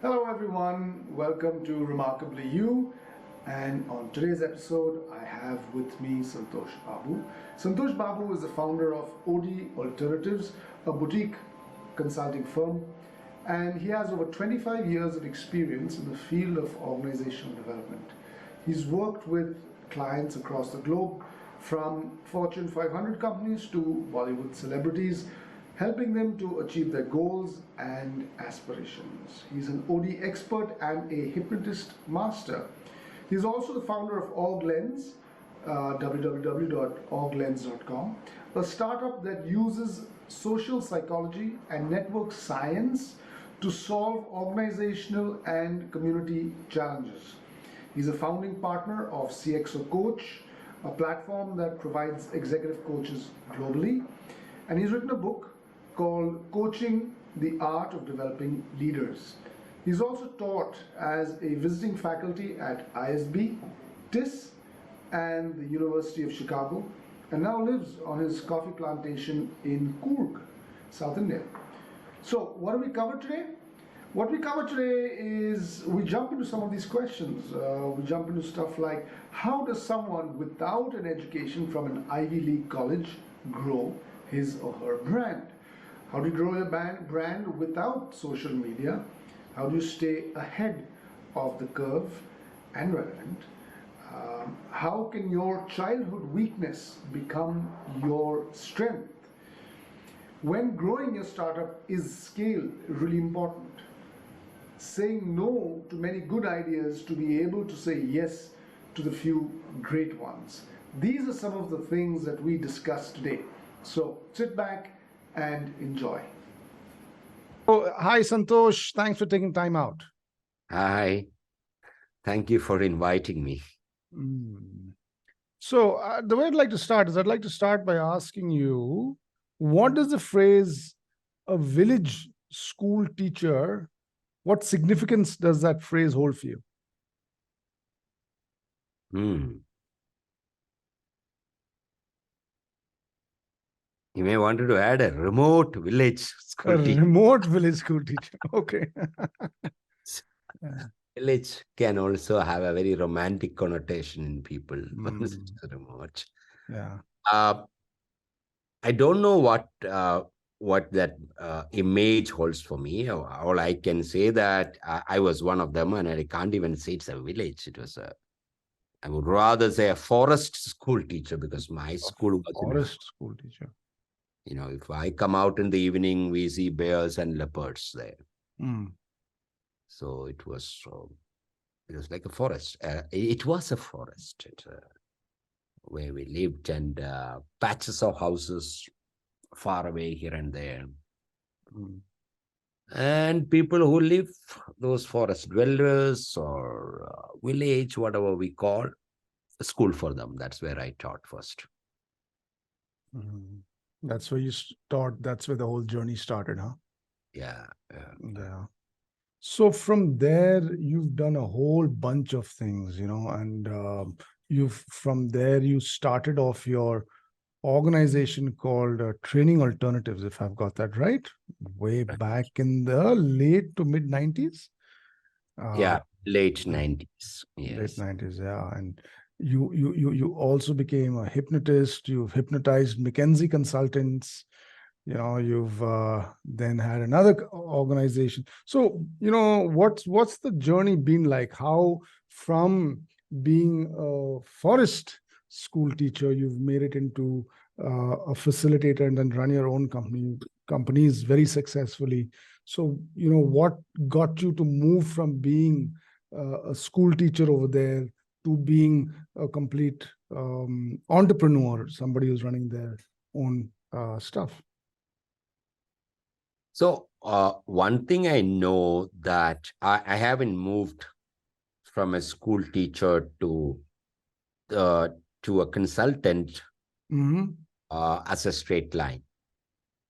Hello everyone, welcome to Remarkably You. And on today's episode, I have with me Santhosh Babu. Santhosh Babu is the founder of OD Alternatives, a boutique consulting firm, and he has over 25 years of experience in the field of organizational development. He's worked with clients across the globe, from Fortune 500 companies to Bollywood celebrities, helping them to achieve their goals and aspirations. He's an OD expert and a hypnotist master. He's also the founder of OrgLens, www.orglens.com, a startup that uses social psychology and network science to solve organizational and community challenges. He's a founding partner of CXO Coach, a platform that provides executive coaches globally. And he's written a book called Coaching: The Art of Developing Leaders. He's also taught as a visiting faculty at ISB, TIS, and the University of Chicago, and now lives on his coffee plantation in Coorg, South India. So, what do we cover today? What we cover today is we jump into some of these questions. We jump into stuff like, how does someone without an education from an Ivy League college grow his or her brand? How do you grow your brand without social media? How do you stay ahead of the curve and relevant? How can your childhood weakness become your strength? When growing your startup, is scale really important? Saying no to many good ideas to be able to say yes to the few great ones. These are some of the things that we discuss today. So sit back and enjoy. Oh, hi, Santhosh. Thanks for taking time out. Hi, thank you for inviting me. So the way I'd like to start is I'd like to start by asking you, what does the phrase a village school teacher, what significance does that phrase hold for you? You may want to add a remote village school teacher. Remote village school teacher. Okay. Village can also have a very romantic connotation in people. It's remote. Yeah. I don't know what that image holds for me. All I can say that I was one of them, and I can't even say it's a village. It was I would rather say a forest school teacher, because my school was forest school teacher. You know, if I come out in the evening, we see bears and leopards there. So it was like a forest. It was a forest where we lived, and patches of houses far away here and there. And people who live, those forest dwellers or village, whatever we call, a school for them. That's where I taught first. That's where you start. That's where the whole journey started, huh? Yeah. So from there, you've done a whole bunch of things, and from there you started off your organization called Training Alternatives, if I've got that right, way back in the late to mid 90s. Yeah, late 90s. Yes. Late 90s, yeah. And you also became a hypnotist. You've hypnotized McKinsey consultants. You've then had another organization. So, what's the journey been like? How from being a forest school teacher, you've made it into a facilitator and then run your own companies very successfully. So, what got you to move from being a school teacher over there to being a complete entrepreneur, somebody who's running their own stuff? So one thing I know, that I haven't moved from a school teacher to a consultant as a straight line.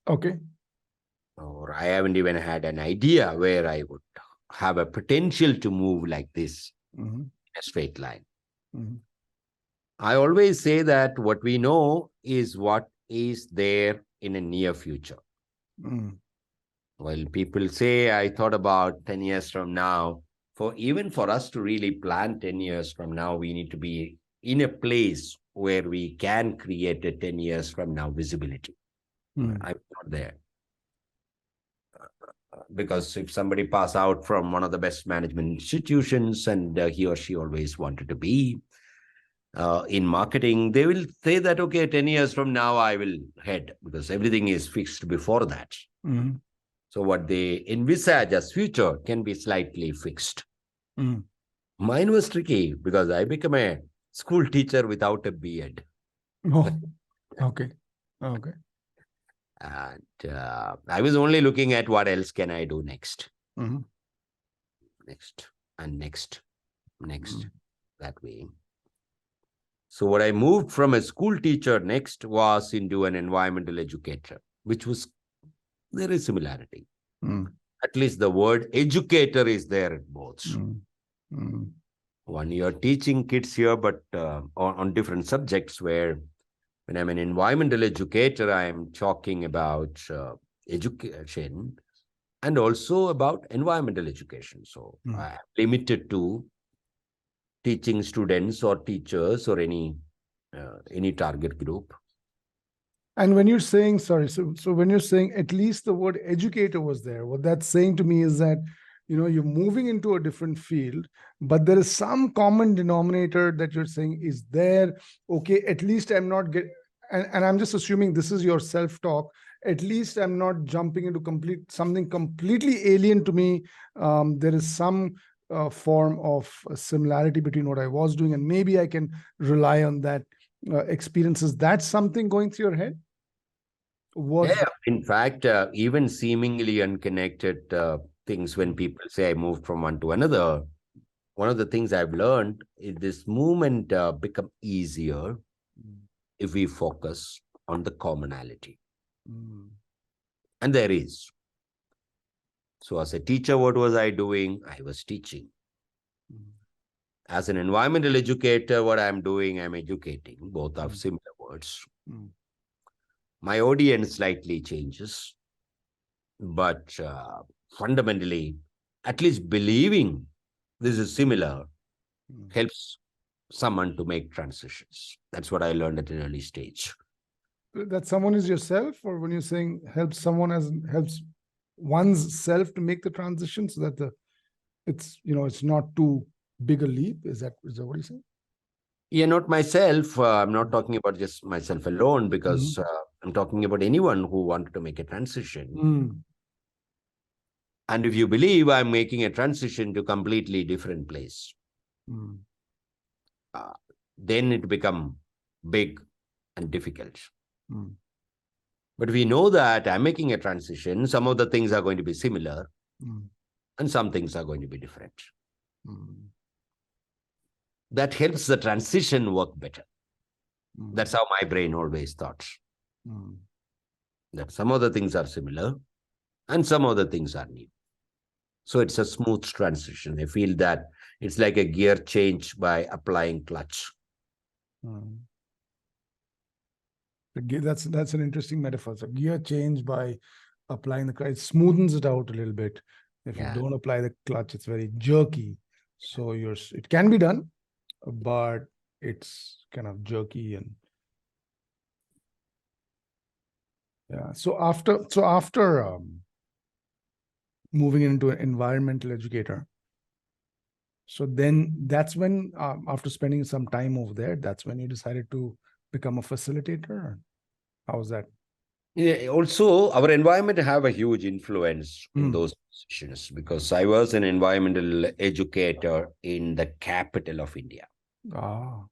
Okay. Or I haven't even had an idea where I would have a potential to move like this in a straight line. I always say that what we know is what is there in a near future. Well, people say, I thought about 10 years from now. Even for us to really plan 10 years from now, we need to be in a place where we can create a 10 years from now visibility. Mm. I'm not there. Because if somebody pass out from one of the best management institutions and he or she always wanted to be in marketing, they will say that, okay, 10 years from now, I will head because everything is fixed before that. Mm. So what they envisage as future can be slightly fixed. Mm. Mine was tricky because I became a school teacher without a beard. Oh, okay. Okay. And I was only looking at what else can I do next, Mm. next, and next, Mm. that way. So what I moved from a school teacher next was into an environmental educator, which was there is similarity. Mm. At least the word educator is there at both. Mm. Mm. One, you're teaching kids here, but on different subjects where when I'm an environmental educator, I'm talking about education and also about environmental education. So Mm. I'm limited to teaching students or teachers or any target group. And when you're saying, sorry, so when you're saying at least the word educator was there, what that's saying to me is that, you're moving into a different field, but there is some common denominator that you're saying is there. Okay, at least I'm not and I'm just assuming this is your self-talk. At least I'm not jumping into something completely alien to me. There is some form of similarity between what I was doing, and maybe I can rely on that experiences. That's something going through your head? Was Yeah, in fact, even seemingly unconnected things, when people say I moved from one to another, one of the things I've learned is this movement become easier if we focus on the commonality. Mm. And there is. So as a teacher, what was I doing? I was teaching. Mm. As an environmental educator, what I'm doing, I'm educating. Both are similar words. Mm. My audience slightly changes, but fundamentally, at least believing this is similar Mm. helps someone to make transitions. That's what I learned at an early stage. That someone is yourself, or when you're saying helps someone as helps one's self to make the transition, so that it's not too big a leap. Is that what you're saying? Yeah, not myself. I'm not talking about just myself alone because I'm talking about anyone who wanted to make a transition. Mm. And if you believe I'm making a transition to completely different place, Mm. uh, then it become big and difficult. Mm. But we know that I'm making a transition. Some of the things are going to be similar Mm. and some things are going to be different. Mm. That helps the transition work better. Mm. That's how my brain always thought. Mm. That some of the things are similar and some of the things are new. So it's a smooth transition. I feel that it's like a gear change by applying clutch. Mm. That's an interesting metaphor. So gear change by applying the clutch, it smoothens it out a little bit. If you Yeah. don't apply the clutch, it's very jerky. So it can be done, but it's kind of jerky. And yeah. So after moving into an environmental educator, so then that's when after spending some time over there, that's when you decided to become a facilitator. How was that? Yeah, also, our environment have a huge influence in Mm. those decisions because I was an environmental educator in the capital of India. Ah.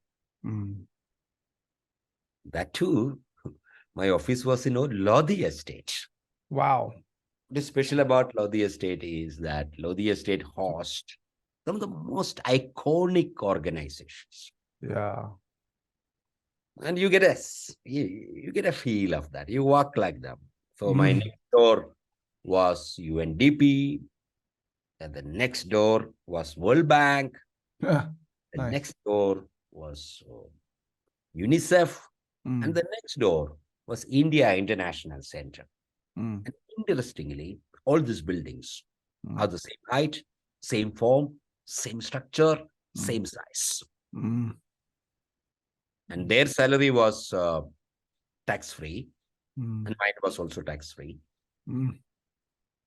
Mm. That too, my office was in Lodi Estate. Wow. What is special about Lodi Estate is that Lodi Estate hosts some of the most iconic organizations. Yeah. And you get you get a feel of that. You walk like them. So my Mm. next door was UNDP, and the next door was World Bank, Yeah. the Nice. next door was UNICEF, and Mm. the next door was India International Center. Mm. And interestingly, all these buildings Mm. are the same height, same form, same structure, Mm. same size. Mm. And their salary was tax-free, Mm. and mine was also tax-free. Mm.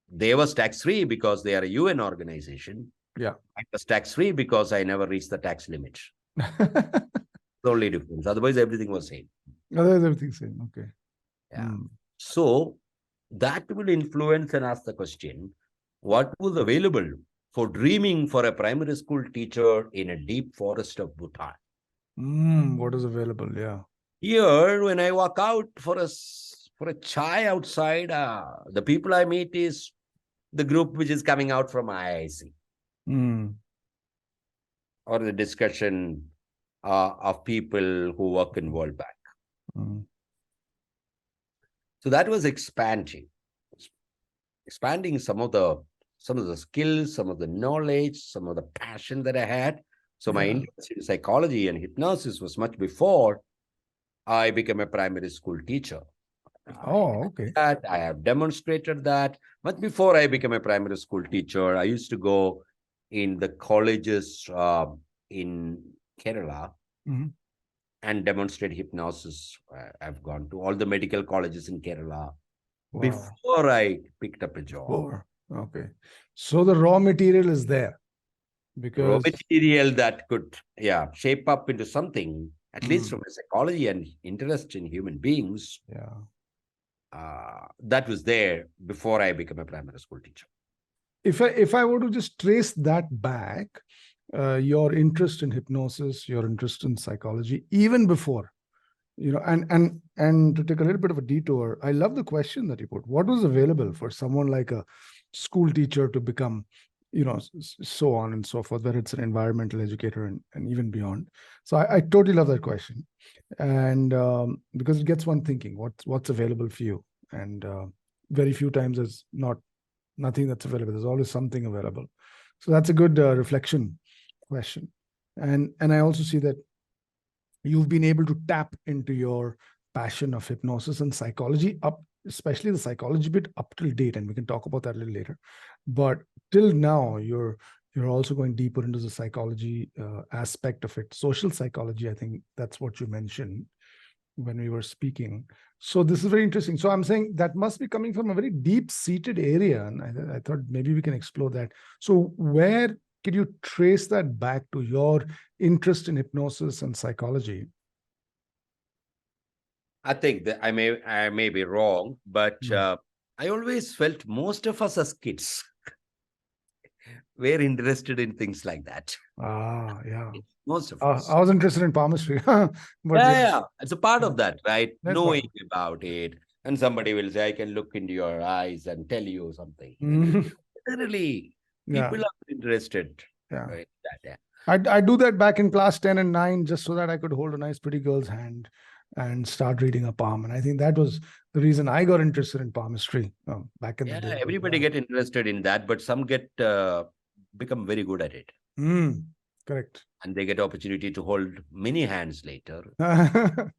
They was tax-free because they are a UN organization. Yeah. I was tax-free because I never reached the tax limit. The only difference. Otherwise, everything was same. Otherwise, everything's same. Okay. Yeah. Mm. So that will influence and ask the question, what was available for dreaming for a primary school teacher in a deep forest of Bhutan? What is available? Yeah. Here, when I walk out for a chai outside, the people I meet is the group which is coming out from IIC, Mm. or the discussion of people who work in World Bank. Mm. So that was expanding some of the skills, some of the knowledge, some of the passion that I had. So my Yeah. interest in psychology and hypnosis was much before I became a primary school teacher. Oh, okay. I have demonstrated that. But before I became a primary school teacher, I used to go in the colleges in Kerala Mhm. and demonstrate hypnosis. I've gone to all the medical colleges in Kerala Wow. before I picked up a job. Four. Okay. So the raw material is there Raw because material that could, shape up into something, at least Mm. from a psychology and interest in human beings, yeah. that was there before I became a primary school teacher. If I were to just trace that back, your interest in hypnosis, your interest in psychology, even before, and to take a little bit of a detour, I love the question that you put. What was available for someone like a school teacher to become, so on and so forth, whether it's an environmental educator and even beyond. So I totally love that question. And because it gets one thinking, what's available for you? And very few times there's nothing that's available. There's always something available. So that's a good reflection question. And I also see that you've been able to tap into your passion of hypnosis and psychology up, especially the psychology bit up till date, and we can talk about that a little later. But till now, you're also going deeper into the psychology aspect of it, social psychology. I think that's what you mentioned when we were speaking. So this is very interesting. So I'm saying that must be coming from a very deep-seated area, and I thought maybe we can explore that. So where can you trace that back to your interest in hypnosis and psychology? I think that I may be wrong, but I always felt most of us as kids were interested in things like that. Yeah. Most of us. I was interested in palmistry, but Yeah. It's a part Yeah. of that, right? That's Knowing part about it. And somebody will say, I can look into your eyes and tell you something. Mhm. Literally, Yeah. people are interested. Yeah. Right? That, I do that back in class 10 and 9 just so that I could hold a nice pretty girl's hand and start reading a palm. And I think that was the reason I got interested in palmistry back in the day. Everybody get interested in that, but some get become very good at it. Correct. And they get opportunity to hold many hands later. Yeah.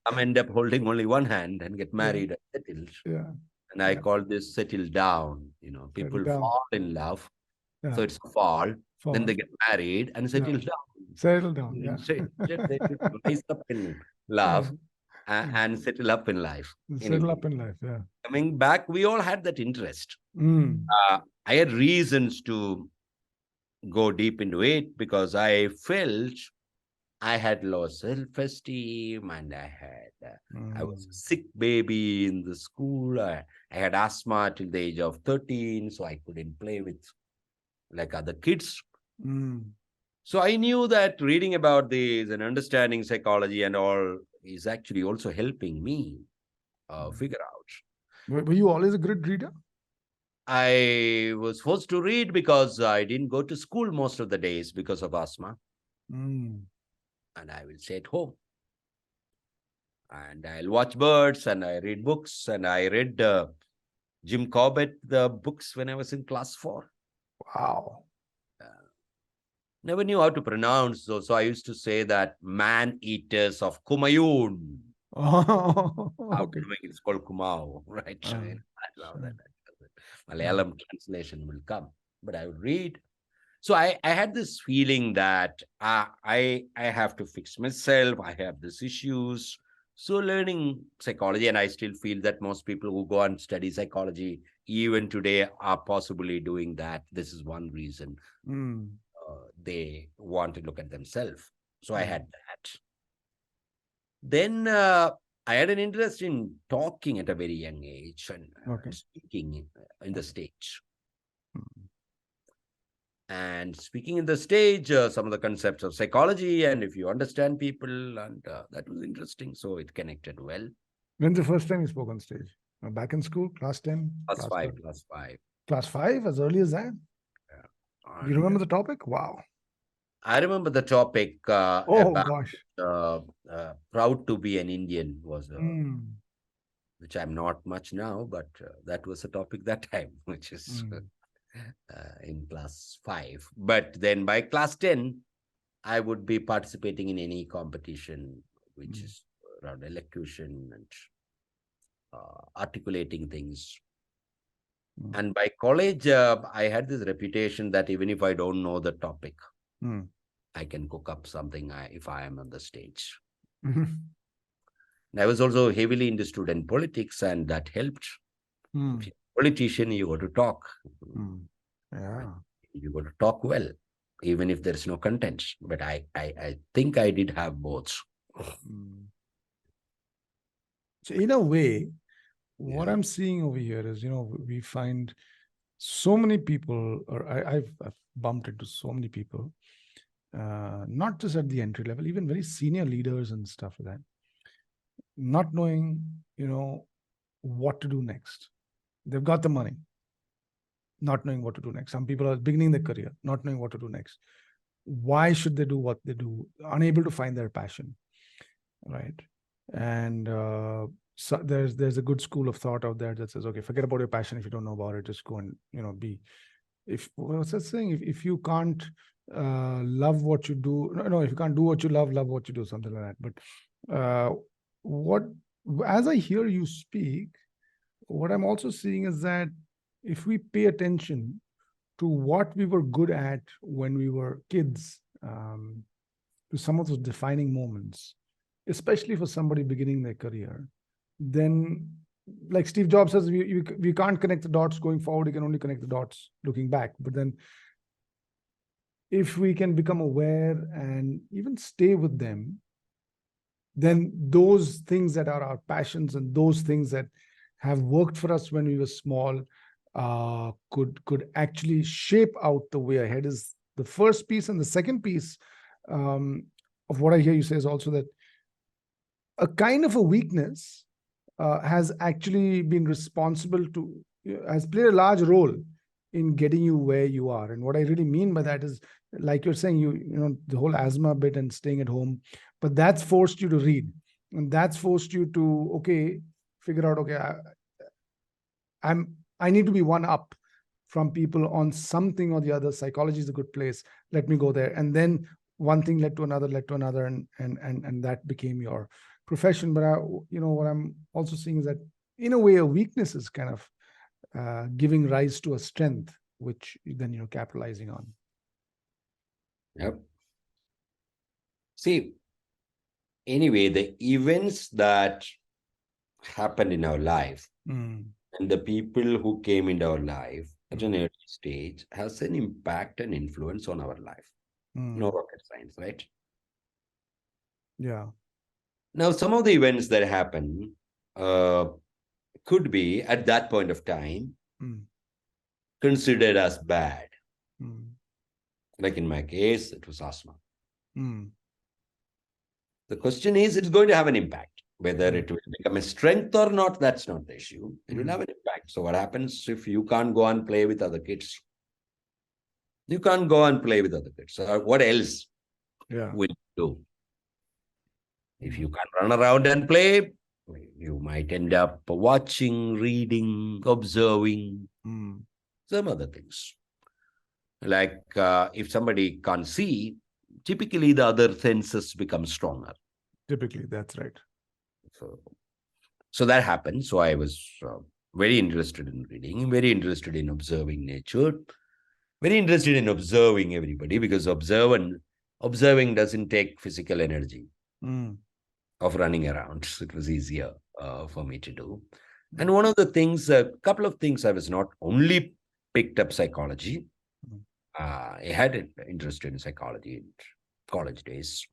Some end up holding only one hand and get married and settled. And I call this settle down. People down. fall in love. Yeah. So it's a fall. Fall. Then they get married and settle down. Settle down. Yeah. They rise up in love and settle up in life. Settle up in life. Yeah. Coming back, we all had that interest. Mm. I had reasons to go deep into it because I felt I had low self-esteem and I was a sick baby in the school. I had asthma till the age of 13, so I couldn't play with like other kids. So I knew that reading about this and understanding psychology and all is actually also helping me figure out. Were you always a good reader? I was forced to read because I didn't go to school most of the days because of asthma. And I will stay at home. And I'll watch birds and I read books. And I read Jim Corbett, the books when I was in class 4. Wow. Never knew how to pronounce those. So I used to say that man-eaters of Kumaun. Oh, okay. It's called Kumau, right? I love that. Malayalam translation will come, but I would read. So I had this feeling that I have to fix myself. I have these issues. So learning psychology, and I still feel that most people who go and study psychology, even today, are possibly doing that. This is one reason Mm. they want to look at themselves. So I Mm. had that. Then I had an interest in talking at a very young age and Okay. speaking in the stage. Mm. And speaking in the stage, some of the concepts of psychology, and if you understand people, and that was interesting. So it connected well. When's the first time you spoke on stage? Back in school, class 10, Plus class five, 12? plus five. Class 5, as early as that? Yeah. Do you remember the topic? Wow. I remember the topic Oh, about gosh. proud to be an Indian was, Mm. which I'm not much now, but that was a topic that time, which is Mm. in class 5. But then by class 10, I would be participating in any competition, which Mm. is around elocution and articulating things. Mm. And by college, I had this reputation that even if I don't know the topic, Mm. I can cook up something if I am on the stage. Mhm. And I was also heavily into student politics, and that helped. Mm. If you're a politician, you got to talk. Mm. Yeah. You got to talk well, even if there's no content. But I think I did have both. Mm. So in a way, what Yeah. I'm seeing over here is, we find so many people, or I've bumped into so many people, not just at the entry level, even very senior leaders and stuff like that, not knowing, what to do next. They've got the money, not knowing what to do next. Some people are beginning their career, not knowing what to do next. Why should they do what they do? Unable to find their passion, right? And so there's a good school of thought out there that says, okay, forget about your passion. If you don't know about it, just go and be. If what's that saying? If you can't love what you do, no, if you can't do what you love what you do, something like that. But what as I hear you speak, what I'm also seeing is that if we pay attention to what we were good at when we were kids, to some of those defining moments, especially for somebody beginning their career, then, like Steve Jobs says, we can't connect the dots going forward. We can only connect the dots looking back. But then if we can become aware and even stay with them, then those things that are our passions and those things that have worked for us when we were small could actually shape out the way ahead is the first piece. And the second piece of what I hear you say is also that a kind of a weakness has actually been responsible to, has played a large role in getting you where you are. And what I really mean by that is, like you're saying, the whole asthma bit and staying at home, but that's forced you to read, and that's forced you to, okay, figure out, okay, I need to be one up from people on something or the other. Psychology is a good place. Let me go there. And then one thing led to another, and that became your profession. But what I'm also seeing is that in a way, a weakness is kind of giving rise to a strength, which then you're capitalizing on. Yep. See, anyway, the events that happened in our life Mm. and the people who came into our life at an Mm. early stage has an impact and influence on our life. Mm. No rocket science, right? Yeah. Now, some of the events that happen could be at that point of time Mm. considered as bad. Mm. Like in my case, it was asthma. Mm. The question is, it's going to have an impact. Whether Mm. it will become a strength or not, that's not the issue. It will Mm. have an impact. So what happens if you can't go and play with other kids? You can't go and play with other kids. So what else Yeah. will you do? If you can't run around and play, you might end up watching, reading, observing, Mm. some other things. Like if somebody can't see, typically the other senses become stronger. Typically, that's right. So that happened. So I was Very interested in reading, very interested in observing nature, very interested in observing everybody, because observing doesn't take physical energy Mm. of running around. So it was easier for me to do. And one of the things, a couple of things, I was not only picked up psychology. Mm. I had an interest in psychology in college days.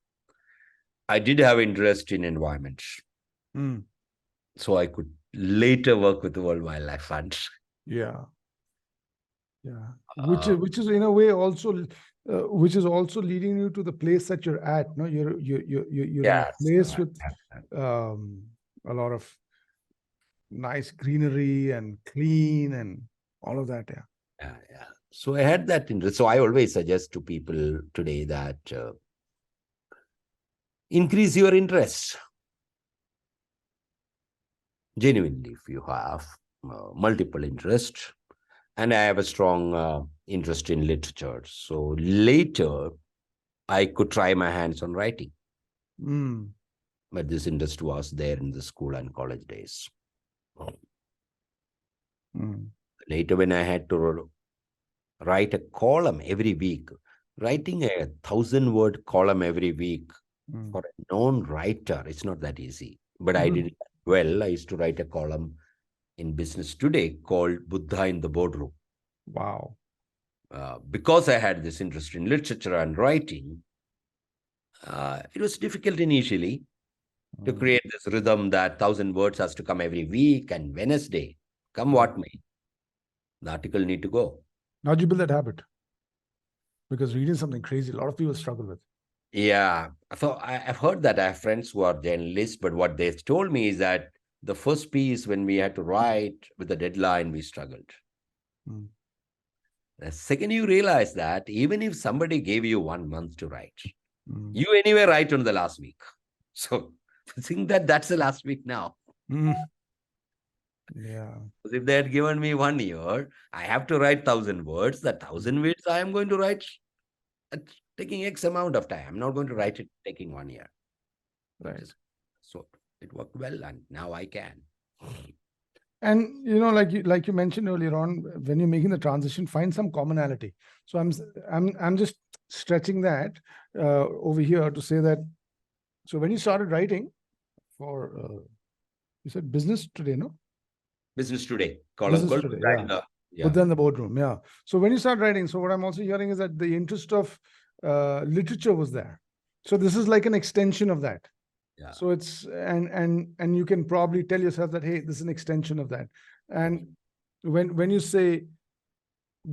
I did have interest in environment, Mm. so I could later work with the World Wildlife Fund. Yeah. Yeah. Uh, Which is in a way also which is also leading you to the place that you're at. No, you're in a yes. place with a lot of nice greenery and clean and all of that. Yeah. Yeah. So I had that interest. So I always suggest to people today that increase your interest. Genuinely, if you have multiple interests, and I have a strong interest in literature. So later, I could try my hands on writing, Mm. but this interest was there in the school and college days. Mm. Later, when I had to write a column every week, writing a 1,000-word column every week Mm. for a known writer, it's not that easy. But I Mhm. did it well. I used to write a column in Business Today called Buddha in the Boardroom. Wow. Because I had this interest in literature and writing, it was difficult initially to Mm. create this rhythm that 1,000 words has to come every week, and Wednesday, come what may, the article need to go. How'd you build that habit? Because reading something crazy, a lot of people struggle with. Yeah, so I've heard that. I have friends who are journalists, but what they've told me is that the first piece, when we had to write with the deadline, we struggled. Mm. The second you realize that, even if somebody gave you 1 month to write, Mm. you anyway write on the last week. So think that that's the last week now. Mm. Yeah. Because if they had given me 1 year, I have to write 1,000 words. That 1,000 words I am going to write at taking X amount of time. I'm not going to write it taking 1 year. Right. So it worked well, and now I can. And like you mentioned earlier on, when you're making the transition, find some commonality. So I'm just stretching that over here to say that. So when you started writing for, you said Business Today, no? Business Today, column Business called Today, Buddha yeah. in the, But then the boardroom, yeah. So when you start writing, so what I'm also hearing is that the interest of literature was there. So this is like an extension of that. Yeah. So it's and you can probably tell yourself that, hey, this is an extension of that. And when you say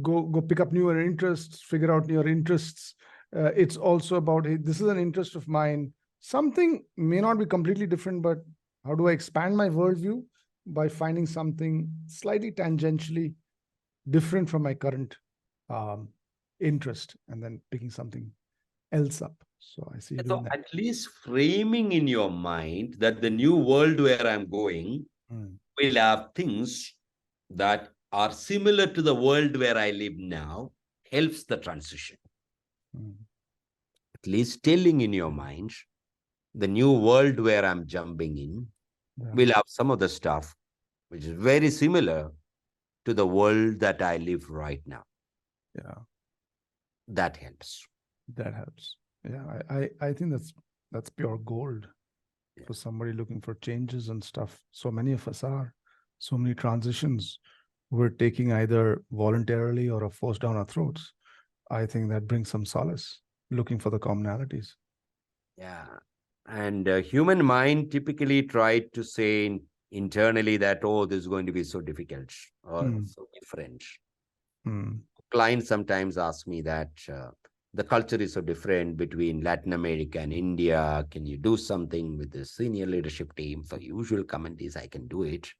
go pick up newer interests, figure out your interests, it's also about, hey, this is an interest of mine. Something may not be completely different, but how do I expand my worldview by finding something slightly tangentially different from my current interest, and then picking something else up. So I see you So doing that. at least framing in your mind that the new world where I'm going Mm. will have things that are similar to the world where I live now helps the transition. Mm. At least telling in your mind the new world where I'm jumping in Yeah. will have some of the stuff which is very similar to the world that I live right now. Yeah, That helps. that helps. Yeah, I think that's pure gold for somebody looking for changes and stuff. So many of us are. So many transitions we're taking either voluntarily or are forced down our throats. I think that brings some solace, looking for the commonalities. Yeah. And human mind typically tried to say internally that, oh, this is going to be so difficult or so different. Clients sometimes ask me that the culture is so different between Latin America and India. Can you do something with the senior leadership team? So usual comment is, I can do it.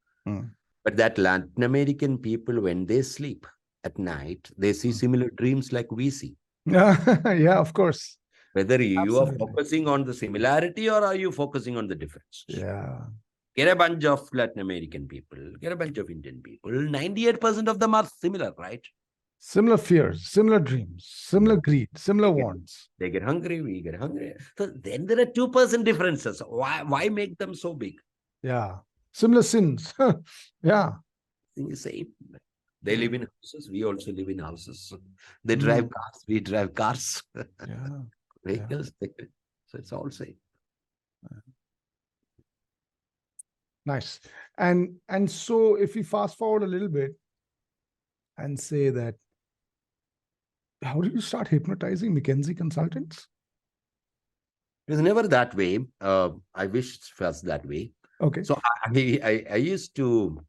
But that Latin American people, when they sleep at night, they see similar dreams like we see. Yeah, of course. Whether you are Absolutely. focusing on the similarity or are you focusing on the difference? Yeah. Get a bunch of Latin American people, get a bunch of Indian people. 98% of them are similar, right? Similar fears, similar dreams, similar greed, similar wants. They get hungry, we get hungry. So then there are 2% differences. Why make them so big? Yeah. Similar sins. Yeah. Thing is same. They live in houses. We also live in houses. They Mm. drive cars. We drive cars. Yeah. Vehicles. So it's all same. Nice. And so if we fast forward a little bit and say that, how did you start hypnotizing McKinsey consultants? It was never that way. I wish it was that way. Okay. So I used to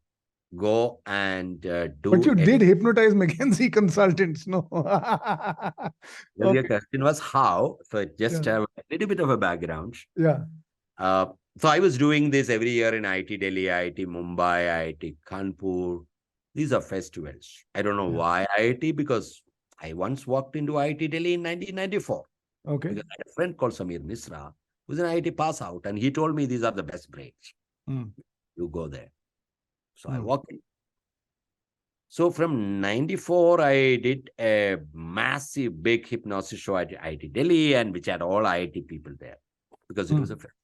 go and do. But you did hypnotize McKinsey consultants, no? Well, Okay. your question was how. So just Yeah. have a little bit of a background. Yeah. So I was doing this every year in IIT Delhi, IIT Mumbai, IIT Kanpur. These are festivals. I don't know Yeah. why IIT, because I once walked into IIT Delhi in 1994. Okay. Because I had a friend called Samir Misra, who's an IIT pass out, and he told me these are the best breaks. Mm. You go there. So I Mm. walked in. So from 94, I did a massive big hypnosis show at IIT Delhi, and which had all IIT people there because it was a festival.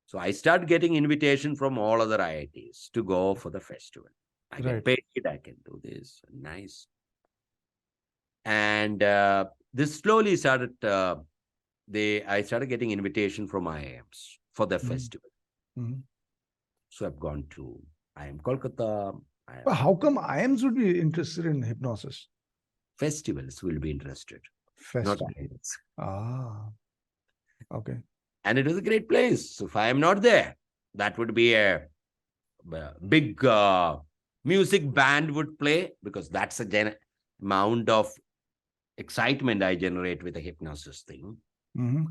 So I start getting invitation from all other IITs to go for the festival. I get Right. paid, I can do this. Nice. And this slowly started, I started getting invitation from IIMs for the festival. Mhm. So I've gone to IIM Kolkata. But how come IIMs would be interested in hypnosis? Festivals will be interested, not Festival. IIMs. Ah. Okay. And it was a great place. So if I am not there, that would be a big music band would play, because that's a amount of excitement I generate with a hypnosis thing. Mm-hmm.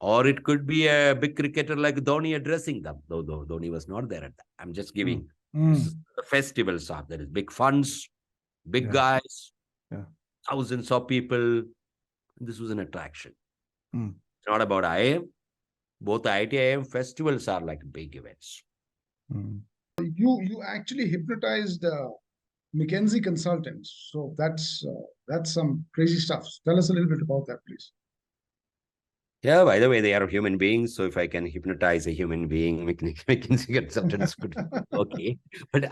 Or it could be a big cricketer like Dhoni addressing them, though Dhoni was not there at that. I'm just giving. This is the festivals are. There is big funds, big Yeah. guys, Yeah. thousands of people. This was an attraction. Mm. It's not about IIM. Both IIT IIM festivals are like big events. Mm. You actually hypnotized McKinsey consultants. So that's some crazy stuff. Tell us a little bit about that, please. Yeah, by the way, they are human beings. So if I can hypnotize a human being, McKinsey consultants could okay. But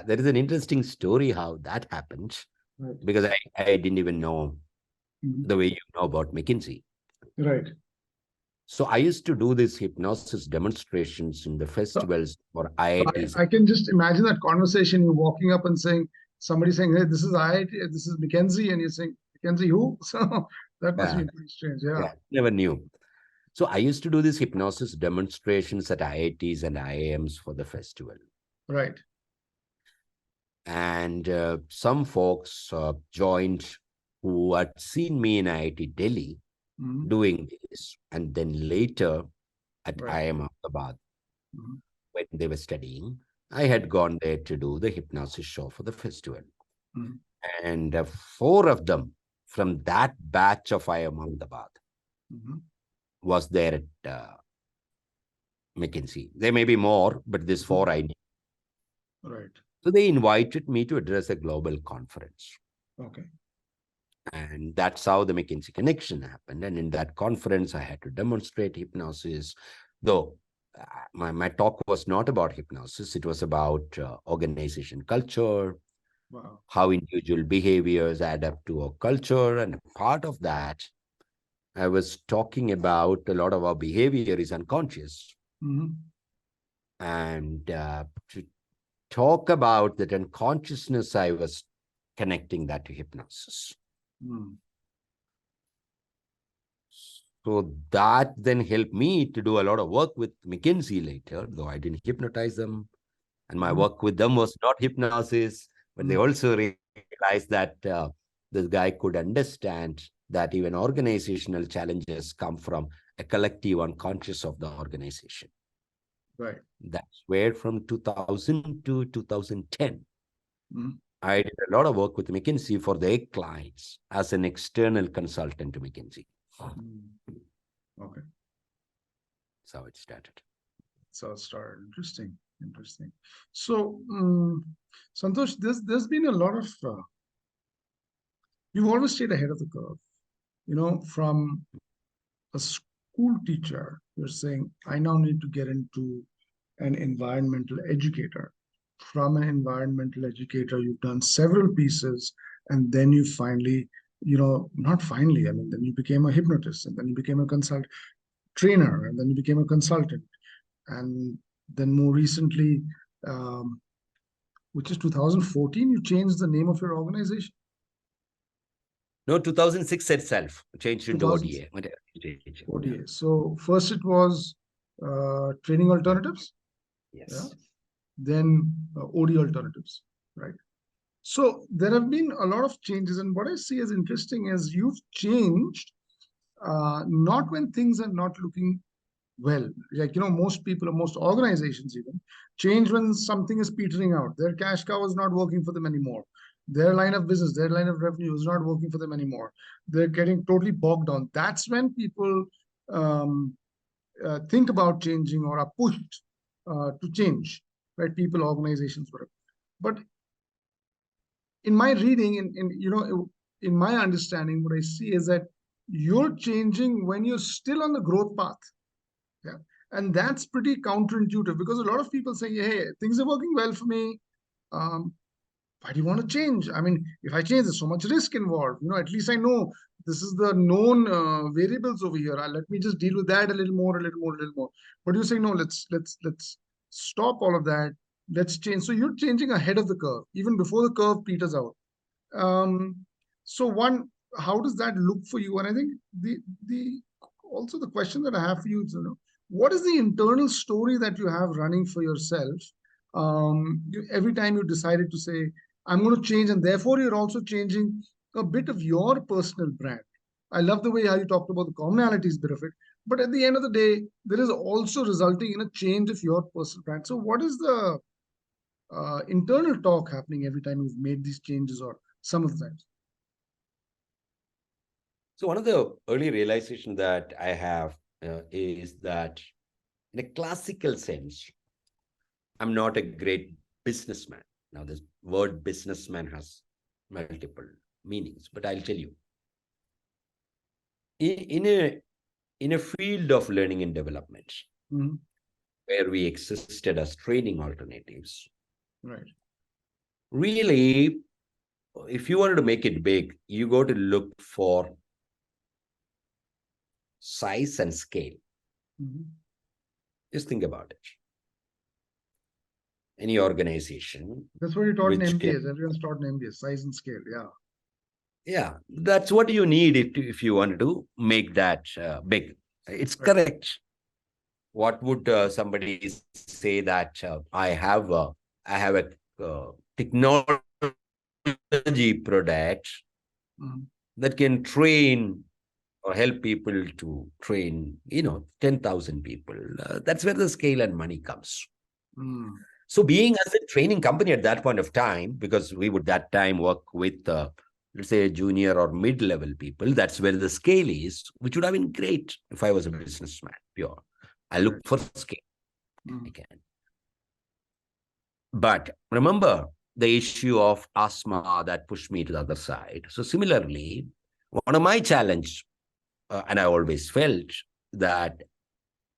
there is an interesting story how that happened, Right. because I didn't even know Mhm. the way you know about McKinsey. Right. So I used to do these hypnosis demonstrations in the festivals for IITs. I can just imagine that conversation. You walking up and saying, somebody saying, "Hey, this is IIT, this is McKinsey," and you're saying, "McKinsey who?" So that must be pretty strange. Yeah. Never knew. So I used to do these hypnosis demonstrations at IITs and IIMs for the festival. Right. And some folks joined who had seen me in IIT Delhi doing this. And then later at IIM Ahmedabad, when they were studying, I had gone there to do the hypnosis show for the festival. And 4 of them from that batch of IIM Ahmedabad was there at McKinsey. There may be more, but this 4 I knew. Right. So they invited me to address a global conference. Okay. And that's how the McKinsey connection happened. And in that conference, I had to demonstrate hypnosis, though my talk was not about hypnosis. It was about organization culture, how individual behaviors add up to a culture. And part of that, I was talking about a lot of our behavior is unconscious. And to talk about that unconsciousness, I was connecting that to hypnosis. So that then helped me to do a lot of work with McKinsey later, though I didn't hypnotize them. And my work with them was not hypnosis, but they also realized that this guy could understand that even organizational challenges come from a collective unconscious of the organization. Right. That's where from 2000 to 2010, I did a lot of work with McKinsey for their clients as an external consultant to McKinsey. Okay. That's how it started. So it started. Interesting. So, Santhosh, there's been a lot of, you've always stayed ahead of the curve. You know, from a school teacher, you're saying, I now need to get into an environmental educator. from an environmental educator, you've done several pieces, and then you finally, not finally, I mean, then you became a hypnotist, and then you became a consult trainer, and then you became a consultant. And then more recently, um, which is 2014, you changed the name of your organization. No, 2006 itself changed into 2000 ODA. ODA. So first it was training alternatives. Yes. Yeah. Then OD alternatives, right? So there have been a lot of changes, and what I see as interesting is you've changed not when things are not looking well. Like, most people or most organizations even change when something is petering out. Their cash cow is not working for them anymore. Their line of business, their line of revenue is not working for them anymore. They're getting totally bogged down. That's when people um, think about changing or are pushed to change, right? People, organizations, whatever. But in my reading, in my understanding, what I see is that you're changing when you're still on the growth path. Yeah. And that's pretty counterintuitive, because a lot of people say, hey, things are working well for me. Why do you want to change? I mean, if I change, there's so much risk involved. At least I know this is the known variables over here. Let me just deal with that a little more, a little more, a little more. But you say, no, let's stop all of that. Let's change. So you're changing ahead of the curve, even before the curve peters out. So one, how does that look for you? And I think the also the question that I have for you is, what is the internal story that you have running for yourself? Every time you decided to say, I'm going to change, and therefore you're also changing a bit of your personal brand. I love the way how you talked about the commonalities bit of it, but at the end of the day, there is also resulting in a change of your personal brand. So what is the internal talk happening every time you've made these changes, or some of the times? So one of the early realization that I have is that in a classical sense, I'm not a great businessman. Now, this word businessman has multiple meanings, but I'll tell you. In a field of learning and development, where we existed as training alternatives, right? Really, if you wanted to make it big, you go to look for size and scale. Just think about it. Any organization. That's what you taught in MBAs. Everyone's taught in MBAs, size and scale. Yeah. Yeah, that's what you need if you want to make that big. It's correct. What would somebody say that I have a technology product that can train or help people to train, 10,000 people. That's where the scale and money comes. So being as a training company at that point of time, because we would that time work with, let's say, junior or mid-level people, that's where the scale is, which would have been great if I was a businessman, pure. I look for scale. I can. But remember the issue of asthma that pushed me to the other side. So similarly, one of my challenge, and I always felt that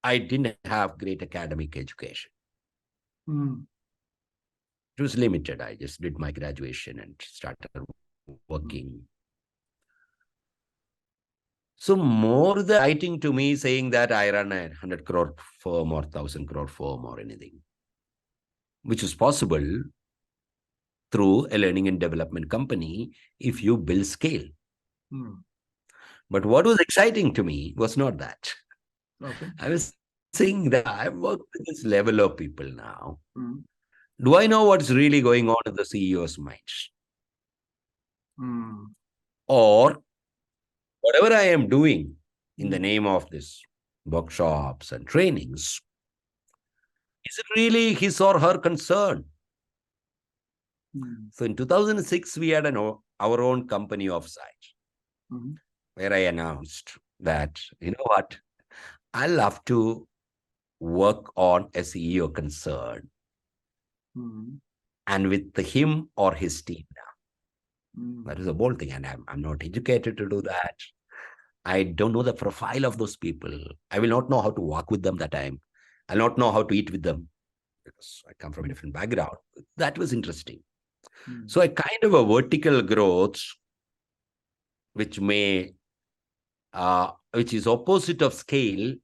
I didn't have great academic education. It was limited. I just did my graduation and started working. So more than writing to me saying that I run a 100 crore firm or 1,000 crore firm or anything, which is possible through a learning and development company if you build scale. But what was exciting to me was not that. I was saying that I've worked with this level of people now. Do I know what's really going on in the CEO's minds? Or whatever I am doing in the name of this workshops and trainings, is it really his or her concern? So in 2006, we had our own company offsite, where I announced that, you know what, I love to work on a CEO concern and with him or his team now. That is a bold thing, and I'm not educated to do that. I don't know the profile of those people. I will not know how to walk with them that time. I'll not know how to eat with them. because I come from a different background. That was interesting. Mm. So a kind of a vertical growth, which which is opposite of scale,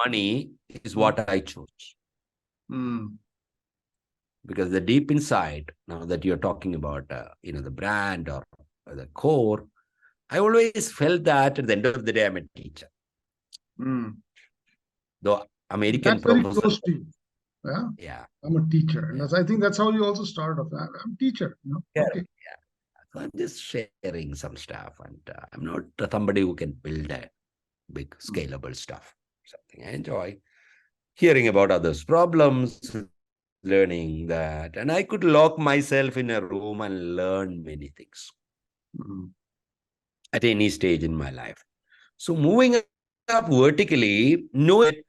money, is what I chose. Mm. Because the deep inside, now that you're talking about, the brand or the core, I always felt that at the end of the day, I'm a teacher. Mm. Though American That's very professor, close to you. Yeah. yeah, I'm a teacher. And yeah, I think that's how you also start off. I'm a teacher, yeah, Okay. yeah. So I'm just sharing some stuff, and I'm not somebody who can build a big scalable stuff. Something I enjoy hearing about others' problems, learning that, and I could lock myself in a room and learn many things Mm. at any stage in my life. So moving up vertically, knowing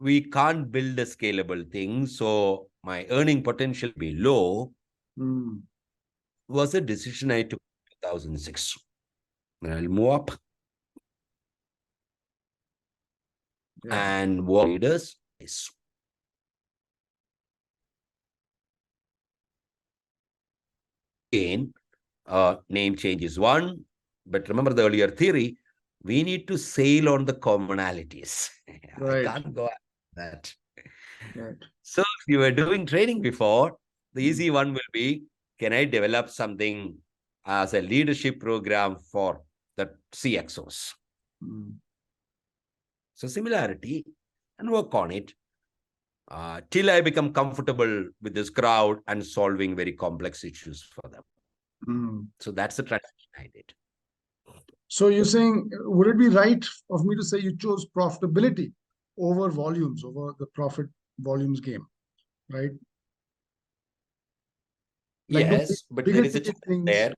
we can't build a scalable thing, so my earning potential be low, Mm. was a decision I took in 2006. When I'll move up Yeah. and work leaders. Again, name change is one, but remember the earlier theory, we need to sail on the commonalities. I Right. can't go at that. Right. So if you were doing training before, the easy one will be, can I develop something as a leadership program for the CXOs? Mm. So similarity, and work on it till I become comfortable with this crowd and solving very complex issues for them. Mm. So that's the transition I did. So you're saying, would it be right of me to say you chose profitability over volumes, over the profit volumes game, right? Like the Yes, but there bigger is a ticket challenge things. there.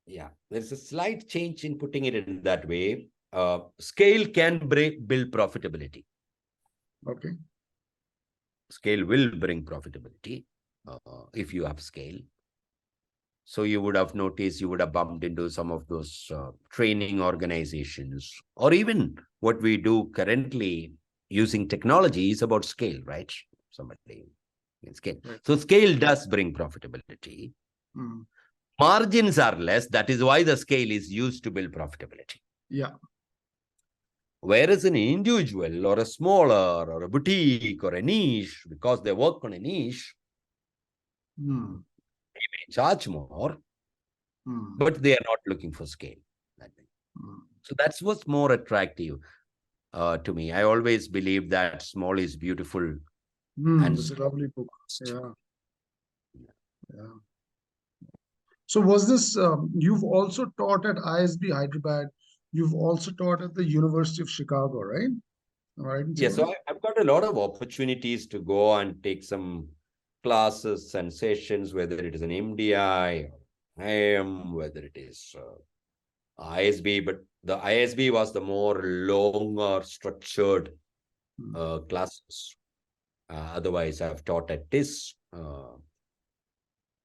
Yeah, there's a slight change in putting it in that way. Scale can build profitability. Okay. Scale will bring profitability if you have scale. So you would have noticed, you would have bumped into some of those training organizations, or even what we do currently using technology is about scale, right? Somebody in scale. Right. So scale does bring profitability. Mm. Margins are less. That is why the scale is used to build profitability. Yeah. Whereas an individual or a smaller or a boutique or a niche, because they work on a niche, Mm. they may charge more, Mm. but they are not looking for scale. Mm. So that's what's more attractive to me. I always believe that small is beautiful and That's a lovely book. small. Yeah. Yeah. So was this, you've also taught at ISB Hyderabad, you've also taught at the University of Chicago, right? Am I right in Yeah, saying so that? I've got a lot of opportunities to go and take some classes and sessions, whether it is an MDI, IM, whether it is ISB, but the ISB was the more longer structured classes. Otherwise, I've taught at this.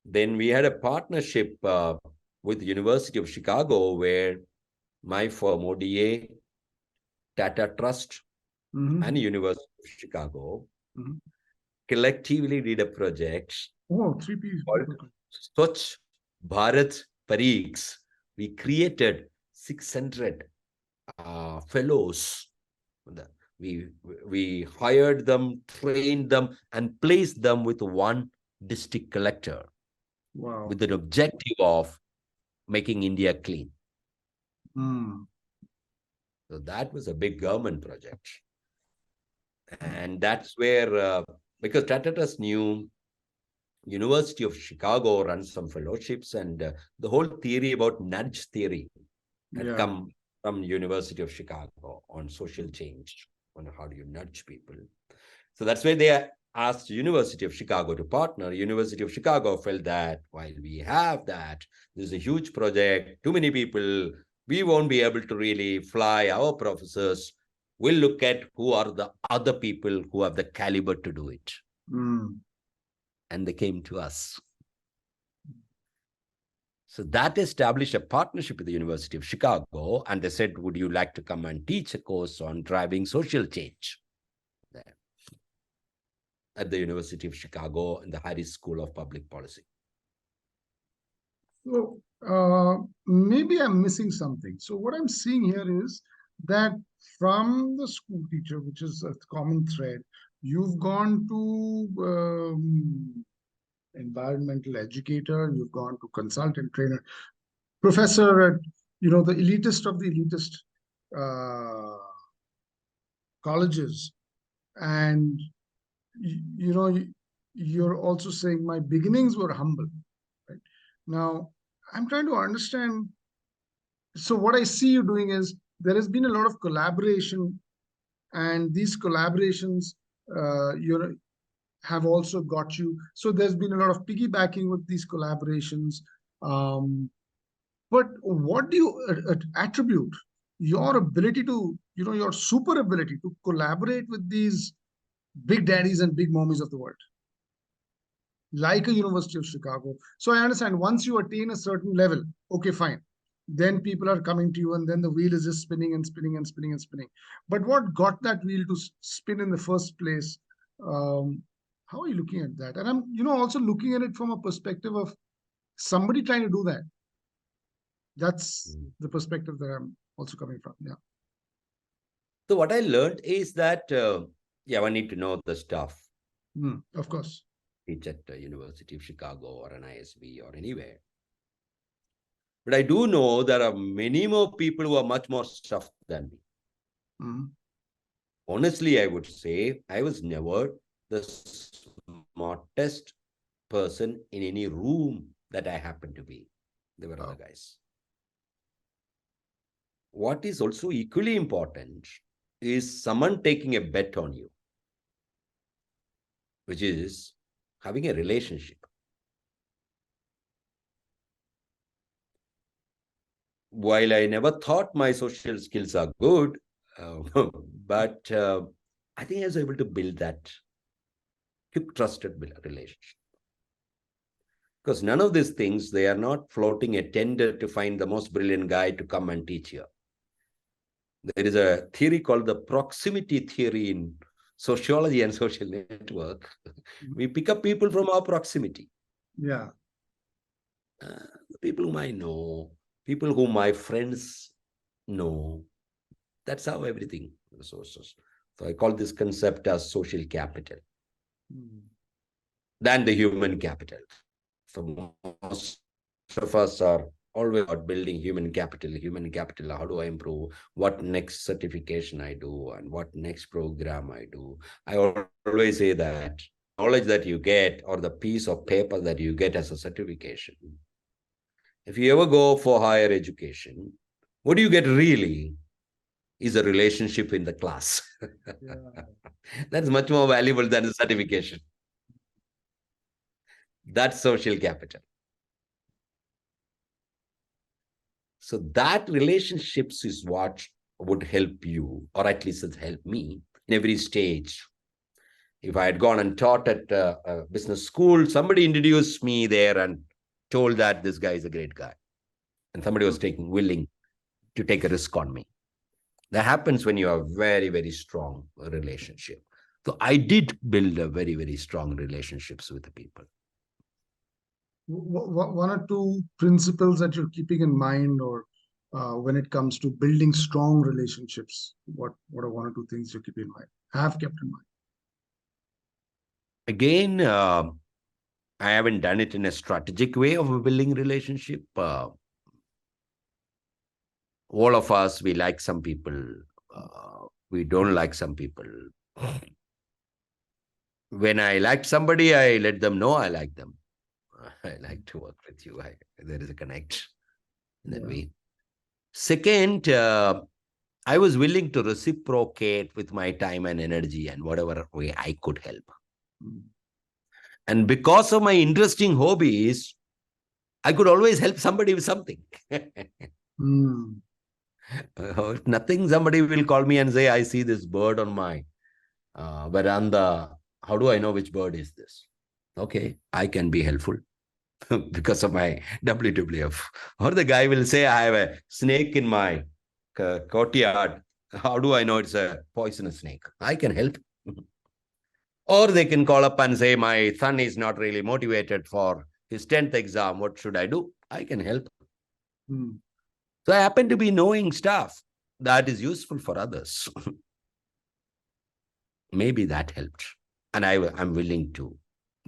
Then we had a partnership with the University of Chicago where my firm, ODA, Tata Trust, and University of Chicago Mhm. collectively did a project Oh, three piece. called Swachh Bharat Pariks. We created 600 fellows. We hired them, trained them, and placed them with one district collector Wow. with an objective of making India clean. Mm. So that was a big government project. And that's where, because Tata Trust knew University of Chicago runs some fellowships, and the whole theory about nudge theory had Yeah. come from University of Chicago on social change, on how do you nudge people. So that's where they asked University of Chicago to partner. University of Chicago felt that while we have that, there's a huge project, too many people, we won't be able to really fly our professors. We'll look at who are the other people who have the caliber to do it. Mm. And they came to us. So that established a partnership with the University of Chicago, and they said, would you like to come and teach a course on driving social change? at the University of Chicago in the Harris School of Public Policy. So maybe I'm missing something. So what I'm seeing here is that from the school teacher, which is a common thread, you've gone to environmental educator, you've gone to consultant trainer, professor at, the elitist of the elitist colleges. And, you're also saying my beginnings were humble. Right? Now, I'm trying to understand. So what I see you doing is there has been a lot of collaboration, and these collaborations, have also got you. So there's been a lot of piggybacking with these collaborations. But what do you attribute your ability to, your super ability to collaborate with these big daddies and big mommies of the world, like a University of Chicago? So I understand once you attain a certain level, okay, fine. Then people are coming to you, and then the wheel is just spinning and spinning and spinning and spinning. But what got that wheel to spin in the first place? How are you looking at that? And I'm, also looking at it from a perspective of somebody trying to do that. That's the perspective that I'm also coming from. Yeah. So what I learned is that, I need to know the stuff. Of course. Teach at the University of Chicago or an ISB or anywhere. But I do know there are many more people who are much more stuffed than me. Honestly, I would say I was never the smartest person in any room that I happened to be. There were other guys. What is also equally important is someone taking a bet on you, which is having a relationship. While I never thought my social skills are good, but I think I was able to build that quick, trusted relationship. Because none of these things, they are not floating a tender to find the most brilliant guy to come and teach you. There is a theory called the proximity theory in sociology and social network. We pick up people from our proximity. Yeah. People whom I know, people whom my friends know. That's how everything resources. So I call this concept as social capital than the human capital. So most of us are always about building human capital. How do I improve? What next certification I do and what next program I do? I always say that knowledge that you get or the piece of paper that you get as a certification, if you ever go for higher education, what do you get really is a relationship in the class. That's much more valuable than the certification. That's social capital. So that relationships is what would help you, or at least it's helped me in every stage. If I had gone and taught at a business school, somebody introduced me there and told that this guy is a great guy. And somebody was willing to take a risk on me. That happens when you have very, very strong relationship. So I did build a very, very strong relationships with the people. One or two principles that you're keeping in mind, or when it comes to building strong relationships, what are one or two things you keep in mind, have kept in mind? Again, I haven't done it in a strategic way of building relationship. All of us, we like some people. We don't like some people. When I like somebody, I let them know I like them. I like to work with you. There is a connect in that way. Second, I was willing to reciprocate with my time and energy and whatever way I could help. And because of my interesting hobbies, I could always help somebody with something. If nothing, somebody will call me and say, I see this bird on my veranda. How do I know which bird is this? Okay, I can be helpful because of my WWF. Or the guy will say, I have a snake in my courtyard. How do I know it's a poisonous snake? I can help. Or they can call up and say, my son is not really motivated for his 10th exam. What should I do? I can help. Hmm. So I happen to be knowing stuff that is useful for others. Maybe that helped. And I'm willing to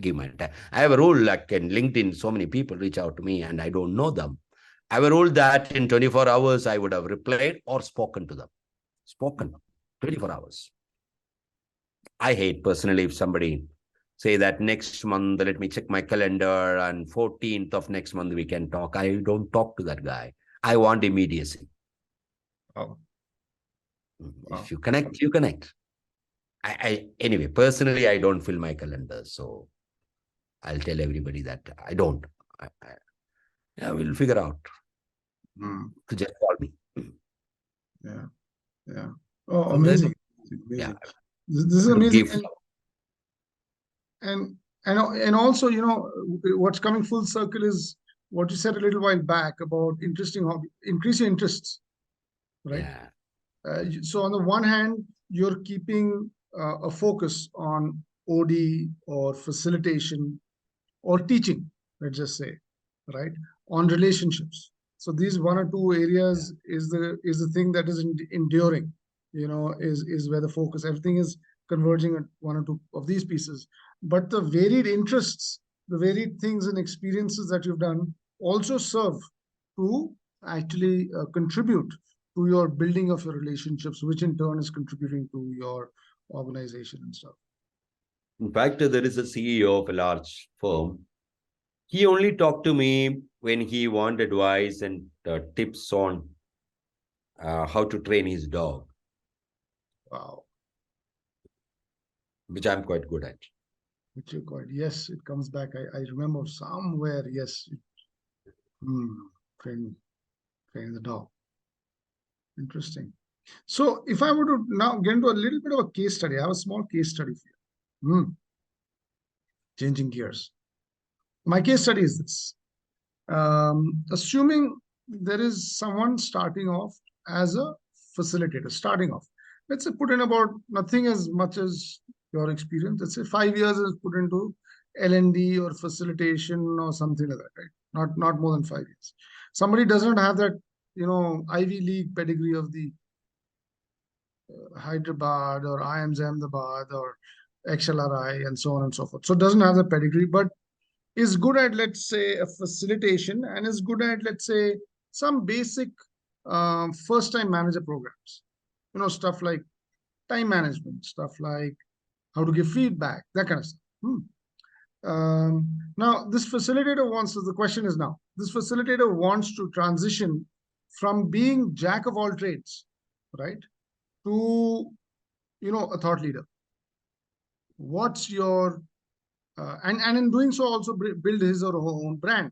give my time. I have a rule, like in LinkedIn, so many people reach out to me and I don't know them. I have a rule that in 24 hours, I would have replied or spoken to them. Spoken, 24 hours. I hate personally if somebody say that next month, let me check my calendar, and 14th of next month we can talk. I don't talk to that guy. I want immediacy. Wow. If you connect, you connect. Anyway, personally, I don't fill my calendar. So I'll tell everybody that I don't. Yeah, we'll figure out. To just call me. Yeah. Yeah. Oh, So amazing. Yeah. This is amazing. Give. And also, what's coming full circle is what you said a little while back about interesting hobby, increase your interests, right? Yeah. So on the one hand, you're keeping a focus on OD or facilitation or teaching, let's just say, right, on relationships. So these one or two areas is the thing that is enduring, is where the focus, everything is converging at one or two of these pieces. But the varied interests, the varied things and experiences that you've done also serve to actually contribute to your building of your relationships, which in turn is contributing to your organization and stuff. In fact, there is a CEO of a large firm. He only talked to me when he wanted advice and tips on how to train his dog. Wow. Which I'm quite good at. Which you're quite, yes, it comes back. I remember somewhere, yes. Train the dog. Interesting. So if I were to now get into a little bit of a case study, I have a small case study for you. Changing gears. My case study is this. Assuming there is someone starting off as a facilitator, starting off. Let's say put in about nothing as much as your experience. Let's say 5 years is put into L&D or facilitation or something like that, right? Not more than 5 years. Somebody doesn't have that, Ivy League pedigree of the Hyderabad or IIMs Ahmedabad or XLRI and so on and so forth. So it doesn't have the pedigree, but is good at, let's say, a facilitation and is good at, let's say, some basic first-time manager programs. Stuff like time management, stuff like how to give feedback, that kind of stuff. Now, this facilitator the question is now, this facilitator wants to transition from being jack of all trades, right, to, a thought leader. What's your, and in doing so also build his or her own brand.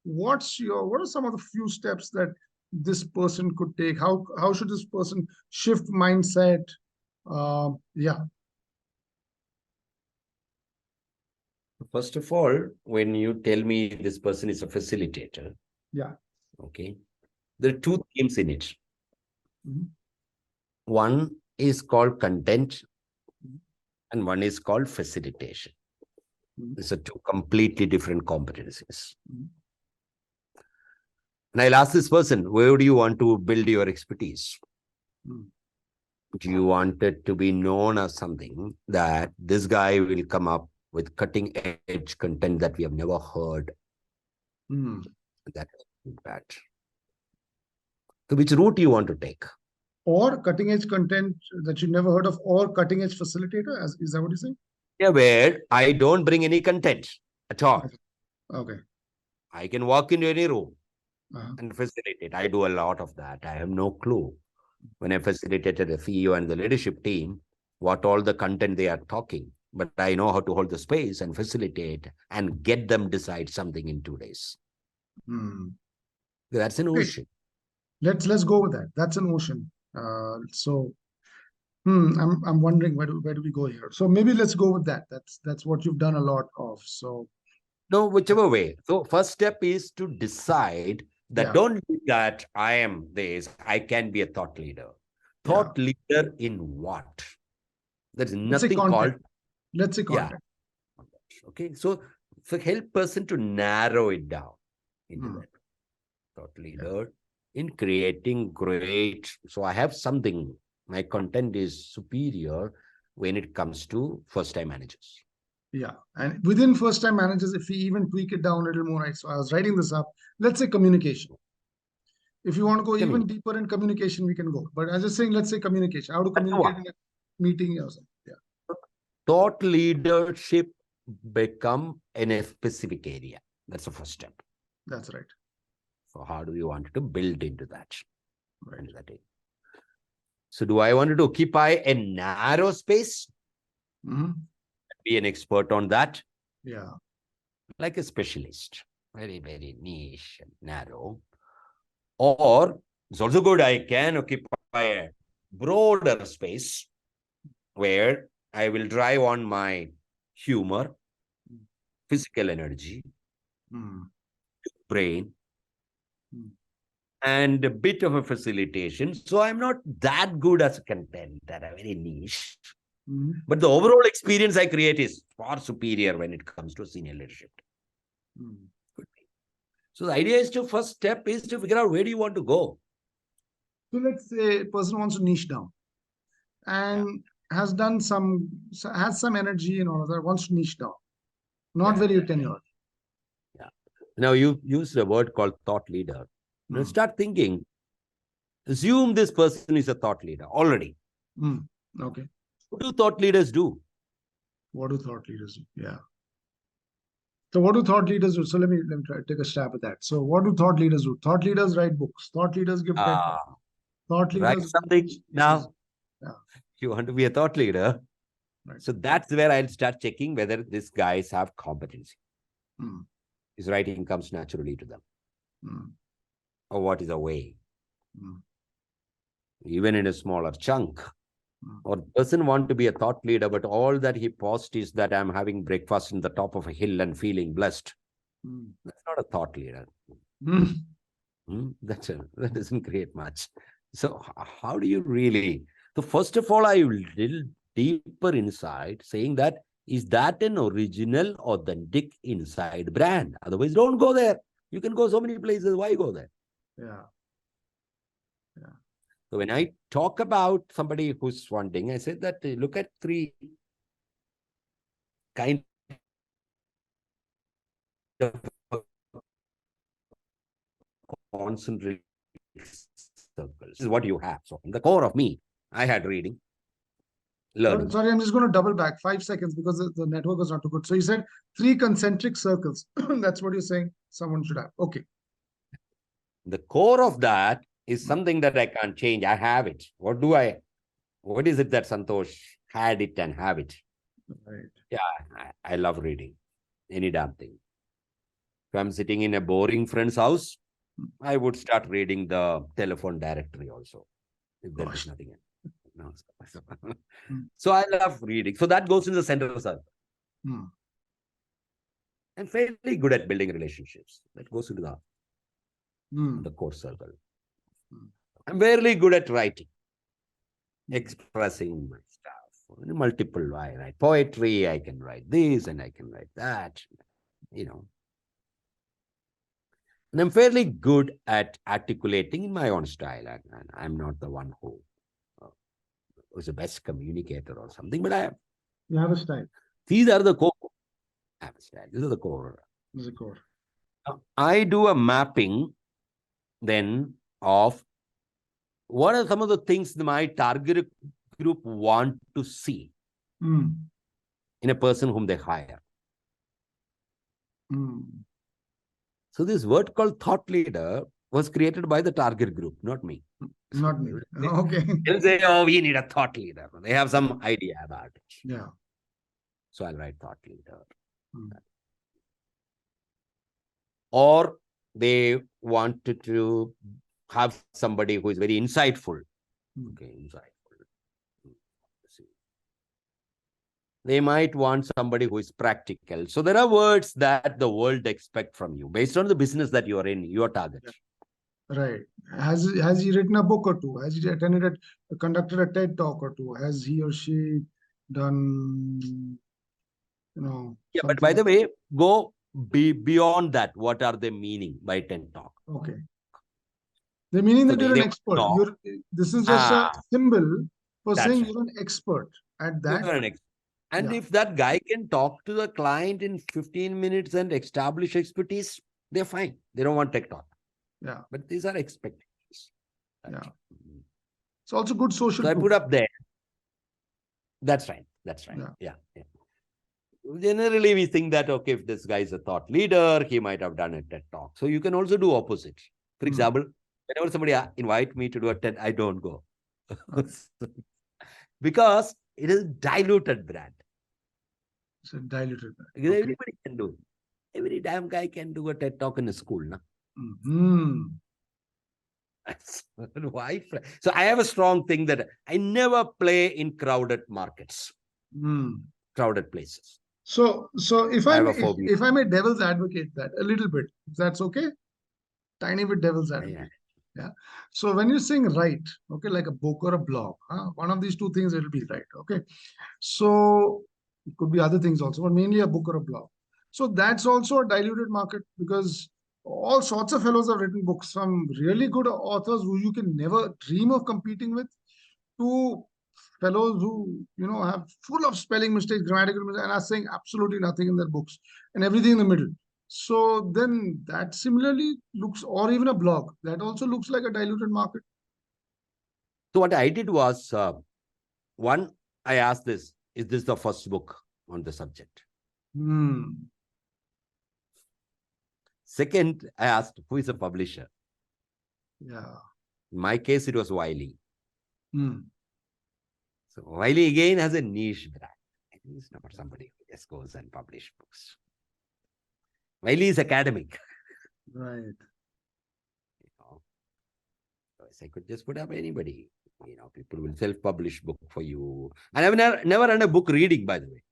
What are some of the few steps that this person could take? How should this person shift mindset? Yeah. First of all, when you tell me this person is a facilitator, okay, there are two themes in it. One is called content and one is called facilitation. These are two completely different competencies. And I'll ask this person, where do you want to build your expertise? Do you want it to be known as something that this guy will come up with cutting edge content that we have never heard? That's bad. So which route do you want to take? Or cutting edge content that you never heard of, or cutting edge facilitator, is that what you're saying? Yeah, where I don't bring any content at all. Okay. I can walk into any room and facilitate. I do a lot of that. I have no clue when I facilitated the CEO and the leadership team, what all the content they are talking. But I know how to hold the space and facilitate and get them decide something in 2 days. That's an ocean. Let's go with that. That's an ocean. I'm wondering where do we go here? So maybe let's go with that. That's what you've done a lot of. So no, whichever way. So first step is to decide that don't look at I am this, I can be a thought leader. Thought leader in what? There's nothing called Let's say Yeah. content. Okay. So help person to narrow it down into Hmm. that thought leader in creating great. So I have something, my content is superior when it comes to first time managers. Yeah. And within first time managers, if we even tweak it down a little more, right? So I was writing this up. Let's say communication. If you want to go even deeper in communication, we can go. But I was just saying, let's say communication, how to communicate in a meeting or something. Yeah. Thought leadership become in a specific area. That's the first step. That's right. So how do you want to build into that? Right. Into that area? So do I want to occupy a narrow space? Mm-hmm. Be an expert on that? Yeah. Like a specialist. Very, very niche and narrow. Or it's also good, I can occupy a broader space where I will drive on my humor, physical energy, brain, and a bit of a facilitation. So I'm not that good as a content, that are very niche. But the overall experience I create is far superior when it comes to senior leadership. Could be. So the idea is to first step is to figure out where do you want to go. So let's say a person wants to niche down and has some energy and all of that, wants to niche down. Not very tenured. Yeah. Now you use a word called thought leader. Now start thinking. Assume this person is a thought leader already. Okay. What do thought leaders do? What do thought leaders do? Yeah. So what do thought leaders do? So let me try take a stab at that. So what do thought leaders do? Thought leaders write books. Thought leaders give TED talks. Thought Write leaders something now. Yeah. You want to be a thought leader. Right. So that's where I'll start checking whether these guys have competency. His writing comes naturally to them. Or what is a way? Even in a smaller chunk. Or person want to be a thought leader, but all that he posts is that I'm having breakfast in the top of a hill and feeling blessed. That's not a thought leader. That doesn't create much. So how do you really? So first of all, I will little deeper inside saying that is that an original, authentic inside brand? Otherwise, don't go there. You can go so many places. Why go there? Yeah. So when I talk about somebody who's wanting, I said that look at three kind of concentric circles. This is what you have. So in the core of me, I had reading, learning. Sorry, I'm just going to double back 5 seconds because the network was not too good. So you said 3 concentric circles. That's what you're saying someone should have. Okay. The core of that is something that I can't change. I have it. What is it that Santhosh had it and have it? Right. Yeah, I love reading. Any damn thing. If I'm sitting in a boring friend's house, I would start reading the telephone directory also. If there is nothing else. No. So I love reading. So that goes in the center circle. I'm fairly good at building relationships. That goes into the core circle. I'm very good at writing, expressing my stuff in multiple ways. I write poetry, I can write this and I can write that, And I'm fairly good at articulating in my own style. And I'm not the one who was the best communicator or something, but You have a style. These are the core. I have a style. These are the core. This is a core. I do a mapping then of what are some of the things my target group want to see in a person whom they hire. So this word called thought leader was created by the target group, not me. Not me. Okay. They'll say, oh, we need a thought leader. They have some idea about it. Yeah. So I'll write thought leader. Or they wanted to have somebody who is very insightful. Okay, insightful. They might want somebody who is practical. So there are words that the world expect from you based on the business that you are in, your target. Right. Has he written a book or two? Has he conducted a TED talk or two? Has he or she done Yeah, but by the way, go beyond that. What are they meaning by TED Talk? Okay. They're meaning So that you're an they expert. know. This is just a symbol for That's saying right. you're an expert at that. You're an expert. And Yeah. if that guy can talk to the client in 15 minutes and establish expertise, they're fine. They don't want tech talk. Yeah. But these are expectations. Yeah. It's also good social. So I put up there. That's right. That's right. Yeah. Yeah. Generally, we think that, okay, if this guy is a thought leader, he might have done a TED talk. So you can also do opposite. For example, whenever somebody invite me to do a TED, I don't go. Because it is diluted brand. It's a diluted brand. Because everybody can do it. Every damn guy can do a TED talk in a school. No? Why? So I have a strong thing that I never play in crowded markets, crowded places. So if I may devil's advocate that a little bit, if that's okay, tiny bit devil's advocate. Yeah. So when you're saying write, okay, like a book or a blog, one of these two things it'll be right. Okay. So it could be other things also, but mainly a book or a blog. So that's also a diluted market because all sorts of fellows have written books, from really good authors who you can never dream of competing with, to fellows who have full of spelling mistakes, grammatical mistakes, and are saying absolutely nothing in their books and everything in the middle. So then that similarly looks, or even a blog, that also looks like a diluted market. So what I did was, one, I asked this, is this the first book on the subject? Second, I asked, who is a publisher? Yeah. In my case, it was Wiley. So Wiley again has a niche brand. He's not somebody who just goes and publish books. Wiley is academic. Right. I could just put up anybody. People will self-publish book for you. And I've never run a book reading, by the way.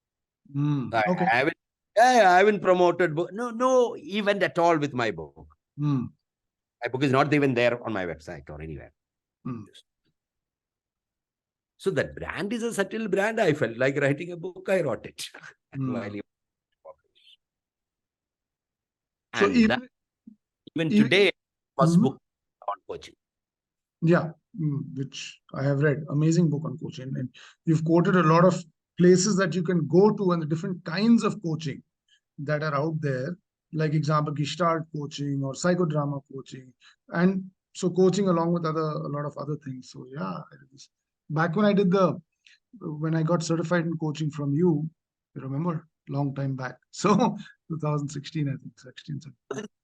Okay. I haven't promoted book. No event at all with my book. My book is not even there on my website or anywhere. So that brand is a subtle brand. I felt like writing a book. I wrote it. So even today, first book on coaching. Yeah, which I have read. Amazing book on coaching. And you've quoted a lot of places that you can go to and the different kinds of coaching that are out there. Like example, Gestalt coaching or psychodrama coaching. And so coaching along with a lot of other things. So yeah, back when I got certified in coaching from you remember, long time back. So 2016, I think, 16.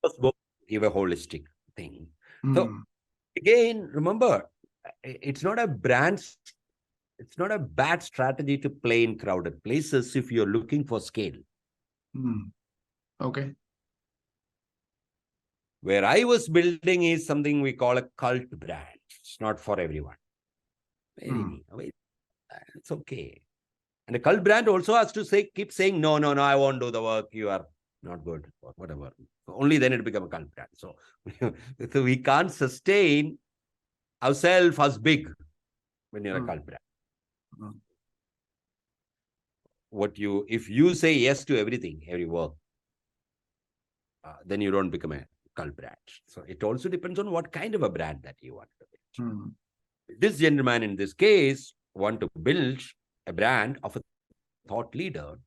First book, give a holistic thing. So again, remember, it's not a bad strategy to play in crowded places if you're looking for scale. Okay. Where I was building is something we call a cult brand. It's not for everyone. It's okay. And a cult brand also has to keep saying, no, I won't do the work. You are not good or whatever. Only then it becomes a cult brand. So we can't sustain ourselves as big when you're a cult brand. If you say yes to everything, every work, then you don't become a cult brand. So it also depends on what kind of a brand that you want to build. This gentleman in this case want to build a brand of a thought leader.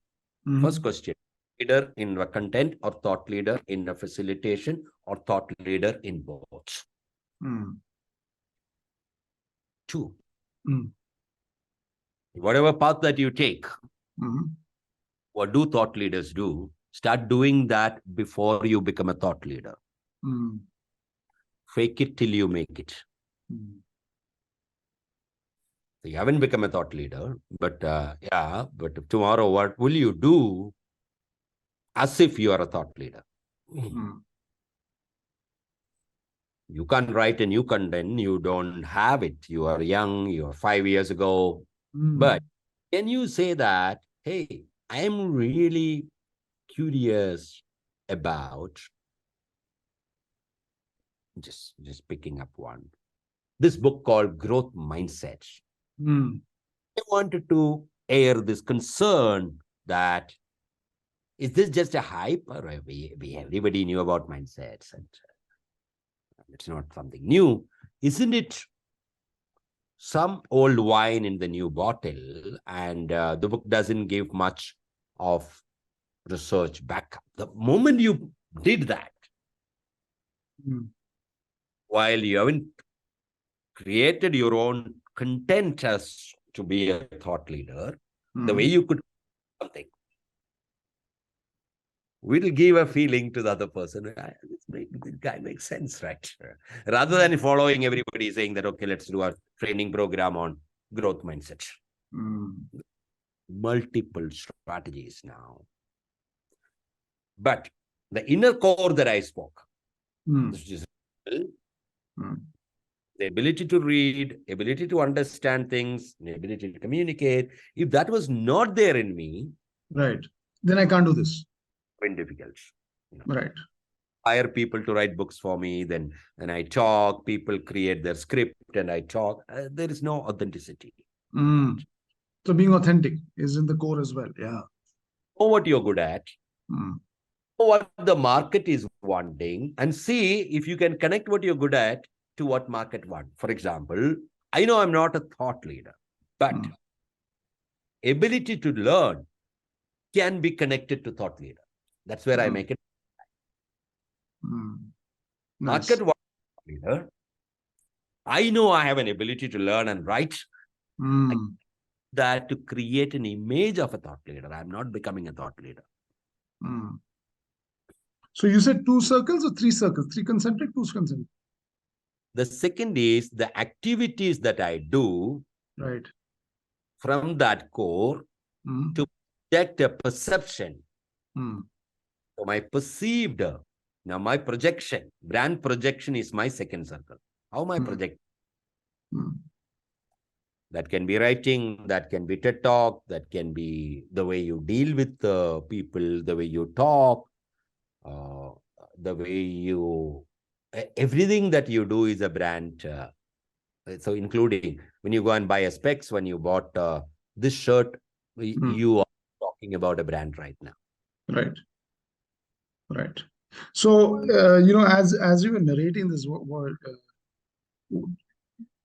First question, leader in the content or thought leader in the facilitation or thought leader in both? 2. Whatever path that you take, what do thought leaders do? Start doing that before you become a thought leader. Fake it till you make it. So you haven't become a thought leader, but but tomorrow what will you do as if you are a thought leader? You can't write a new content. You don't have it. You are young. You are 5 years ago. But can you say that, hey, I am really curious about just picking up one. This book called Growth Mindset. I wanted to air this concern that is this just a hype, or everybody knew about mindsets and it's not something new? Isn't it some old wine in the new bottle? And the book doesn't give much of research backup. The moment you did that, while you haven't created your own content as to be a thought leader, the way you could something will give a feeling to the other person. This guy makes sense, right? Rather than following everybody saying that, okay, let's do a training program on growth mindset. Multiple strategies now. But the inner core that I spoke, which is the ability to read, ability to understand things, the ability to communicate, if that was not there in me, right, then I can't do this. Very difficult. Right. Hire people to write books for me, then I talk, people create their script and I talk. There is no authenticity. So being authentic is in the core as well. Yeah. Know what you're good at, know what the market is wanting, and see if you can connect what you're good at to what market wants. For example, I know I'm not a thought leader, but ability to learn can be connected to thought leader. That's where I make it. Nice. Market wants leader. I know I have an ability to learn and write. That to create an image of a thought leader. I'm not becoming a thought leader. So you said 2 circles or 3 circles? 3 concentric, 2 concentric. The second is the activities that I do Right. from that core to project a perception. So my perceived, now my projection, brand projection is my second circle. How am I project? That can be writing, that can be TED Talk, that can be the way you deal with people, the way you talk, the way you, everything that you do is a brand. So including when you go and buy a specs, when you bought this shirt, you are talking about a brand right now. Right. Right. So, as you were narrating this word,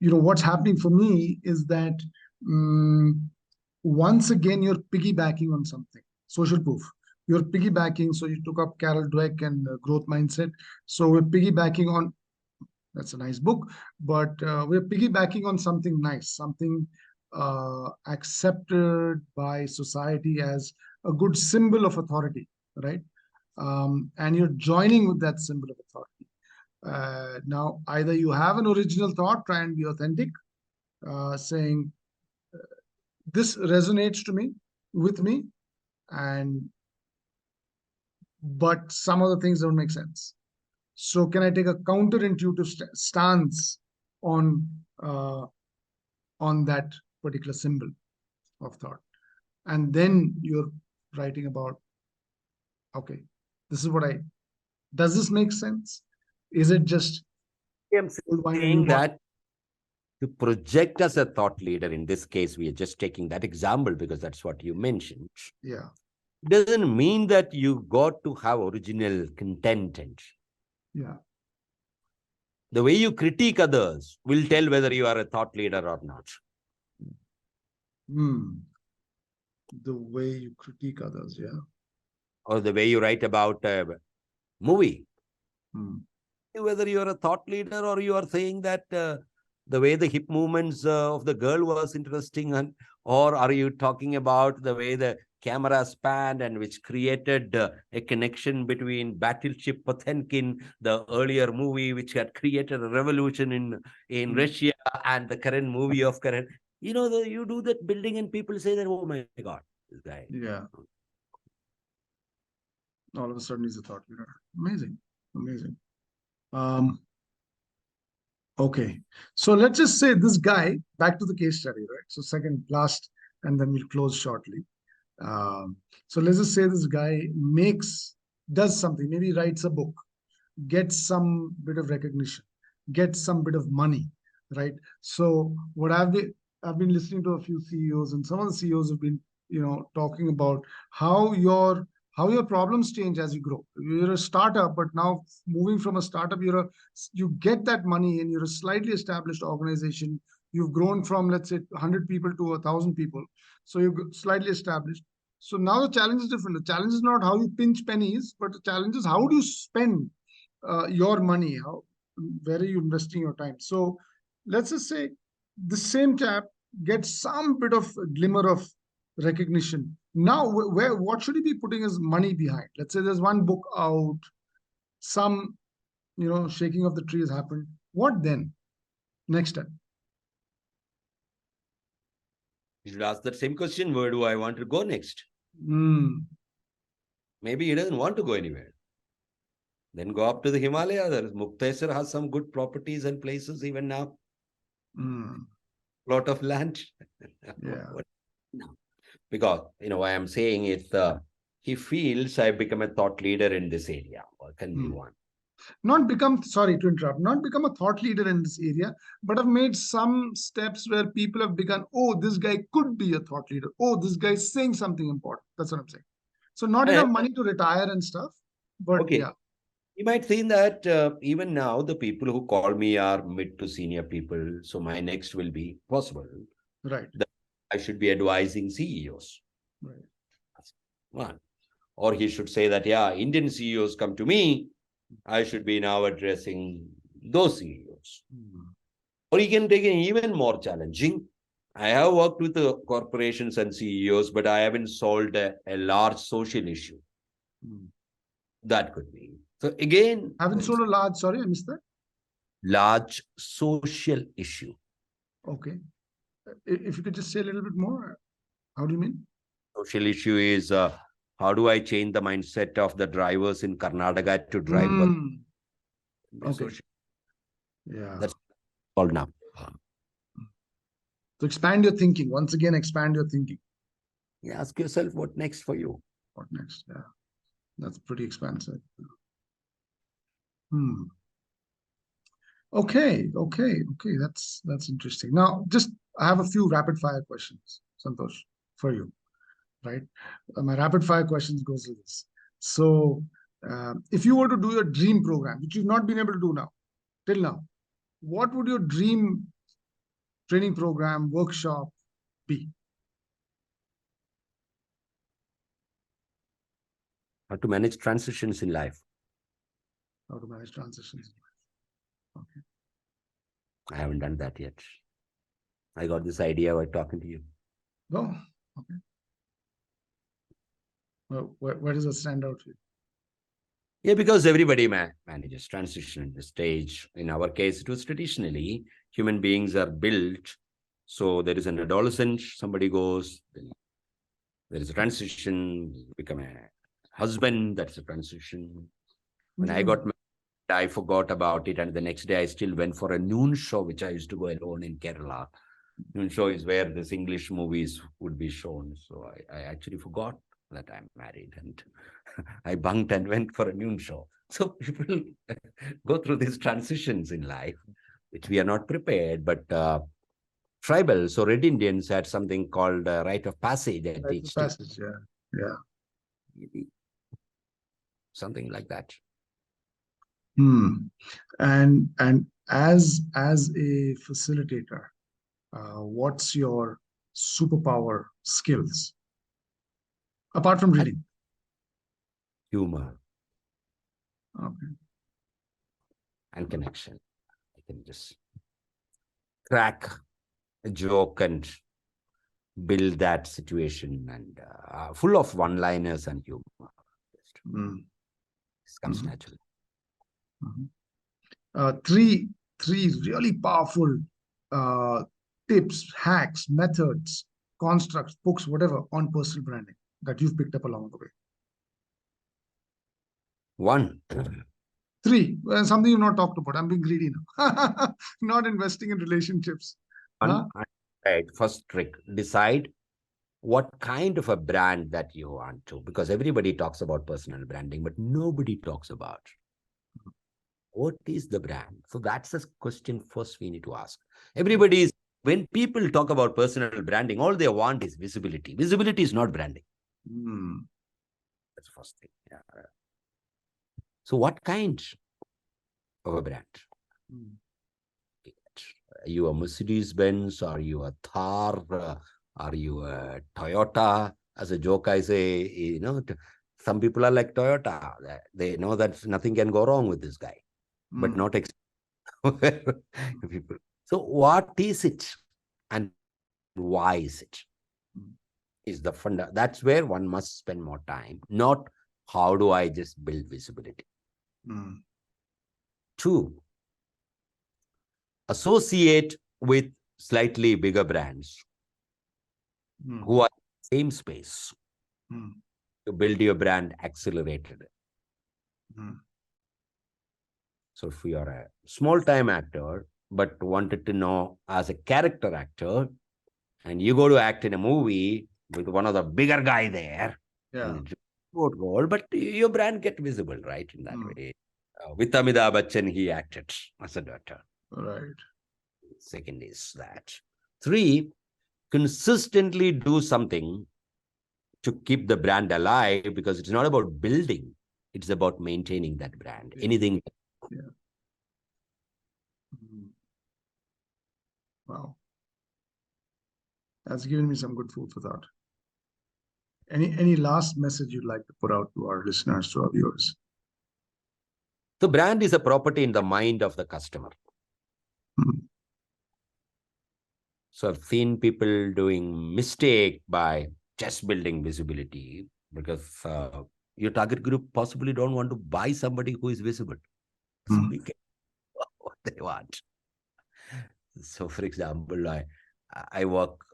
what's happening for me is that once again, you're piggybacking on something, social proof. You're piggybacking. So you took up Carol Dweck and growth mindset. So we're piggybacking on, that's a nice book, but we're piggybacking on something nice, something accepted by society as a good symbol of authority, right? And you're joining with that symbol of authority. Now, either you have an original thought, try and be authentic, saying, this resonates with me, but some other things don't make sense. So can I take a counterintuitive stance on that particular symbol of thought? And then you're writing about, okay, this is what does this make sense? Is it just I'm saying that to project as a thought leader, in this case, we are just taking that example because that's what you mentioned. Yeah. Doesn't mean that you got to have original content. Yeah. The way you critique others will tell whether you are a thought leader or not. The way you critique others, yeah. Or the way you write about a movie. Whether you're a thought leader or you are saying that the way the hip movements of the girl was interesting, or are you talking about the way the camera spanned and which created a connection between Battleship Potemkin, the earlier movie which had created a revolution in Russia, and the current movie of current. You do that building and people say that, oh my God, this guy. Yeah. All of a sudden he's a thought leader. Amazing. Amazing. Okay. So let's just say this guy, back to the case study, right? So second, last, and then we'll close shortly. So let's just say this guy does something, maybe writes a book, gets some bit of recognition, gets some bit of money, right? So what I've been listening to a few CEOs, and some of the CEOs have been, talking about how your how your problems change as you grow. You're a startup, but now moving from a startup, you get that money and you're a slightly established organization. You've grown from, let's say, 100 people to 1,000 people. So you're slightly established. So now the challenge is different. The challenge is not how you pinch pennies, but the challenge is how do you spend your money? Where are you investing your time? So let's just say the same chap gets some bit of glimmer of recognition. Now, what should he be putting his money behind? Let's say there's one book out, some shaking of the tree has happened. What then? Next step. You should ask that same question. Where do I want to go next? Maybe he doesn't want to go anywhere. Then go up to the Himalaya. Muktesar has some good properties and places even now. Plot of land. Yeah. Because, why I'm saying it, he feels I've become a thought leader in this area. Or can be one. Sorry to interrupt, not become a thought leader in this area, but have made some steps where people have begun, oh, this guy could be a thought leader. Oh, this guy is saying something important. That's what I'm saying. So not enough money to retire and stuff, but okay. Yeah. You might think that even now, the people who call me are mid to senior people. So my next will be possible. Right. That I should be advising CEOs. Right. That's one. Or he should say that, yeah, Indian CEOs come to me. I should be now addressing those CEOs. Or he can take an even more challenging. I have worked with the corporations and CEOs, but I haven't solved a large social issue. That could be. So again, Haven't sold a large, sorry, I missed that. Large social issue. Okay. If you could just say a little bit more, how do you mean? Social issue is how do I change the mindset of the drivers in Karnataka to drive? Okay. Yeah. That's all now. So expand your thinking. Once again, expand your thinking. You ask yourself, what next for you? What next? Yeah. That's pretty expansive. Okay. That's interesting. Now, I have a few rapid fire questions, Santhosh, for you, right? My rapid fire questions goes like this. So, if you were to do your dream program, which you've not been able to do till now, what would your dream training program, workshop be? How to manage transitions in life. How to manage transitions in life. Okay. I haven't done that yet. I got this idea while talking to you. Oh, okay. Well, where does that stand out to you? Yeah, because everybody manages transition at the stage. In our case, it was traditionally human beings are built. So there is an adolescent, somebody goes, there is a transition, become a husband, that's a transition. When I got married, I forgot about it. And the next day I still went for a noon show, which I used to go alone in Kerala. Noon show is where these English movies would be shown. So I actually forgot that I'm married and I bunked and went for a noon show. So people go through these transitions in life, which we are not prepared, but tribal. So Red Indians had something called rite of passage at each stage. Yeah. Something like that. And as a facilitator, what's your superpower skills apart from reading? Humor. Okay. And connection. I can just crack a joke and build that situation, and full of one-liners and humor. This comes naturally. Three really powerful tips, hacks, methods, constructs, books, whatever, on personal branding that you've picked up along the way. One. Three, something you've not talked about. I'm being greedy now. Not investing in relationships. Right. First trick, decide what kind of a brand that you want to, because everybody talks about personal branding, but nobody talks about what is the brand. So that's the question first we need to ask. When people talk about personal branding, all they want is visibility. Visibility is not branding. That's the first thing. Yeah. So what kind of a brand? Mm. Are you a Mercedes-Benz? Are you a Thar? Are you a Toyota? As a joke, I say, some people are like Toyota. They know that nothing can go wrong with this guy, but Mm. not people. So what is it and why is it? Mm. Is the funda. That's where one must spend more time, not how do I just build visibility. Mm. 2, associate with slightly bigger brands Mm. who are in the same space Mm. to build your brand accelerated. Mm. So if you are a small-time actor, but wanted to know as a character actor, and you go to act in a movie with one of the bigger guy there, Yeah. and it's good goal, but your brand get visible, right? In that Mm. way. With Amitabh Bachchan, he acted as a doctor. Right. Second is that. 3, consistently do something to keep the brand alive, because it's not about building, it's about maintaining that brand. Yeah. Anything. Yeah. Mm. Wow. That's given me some good food for thought. Any last message you'd like to put out to our listeners, to our viewers? The brand is a property in the mind of the customer. Mm. So I've seen people doing mistake by just building visibility, because your target group possibly don't want to buy somebody who is visible. So Mm. be careful what they want. So for example, I work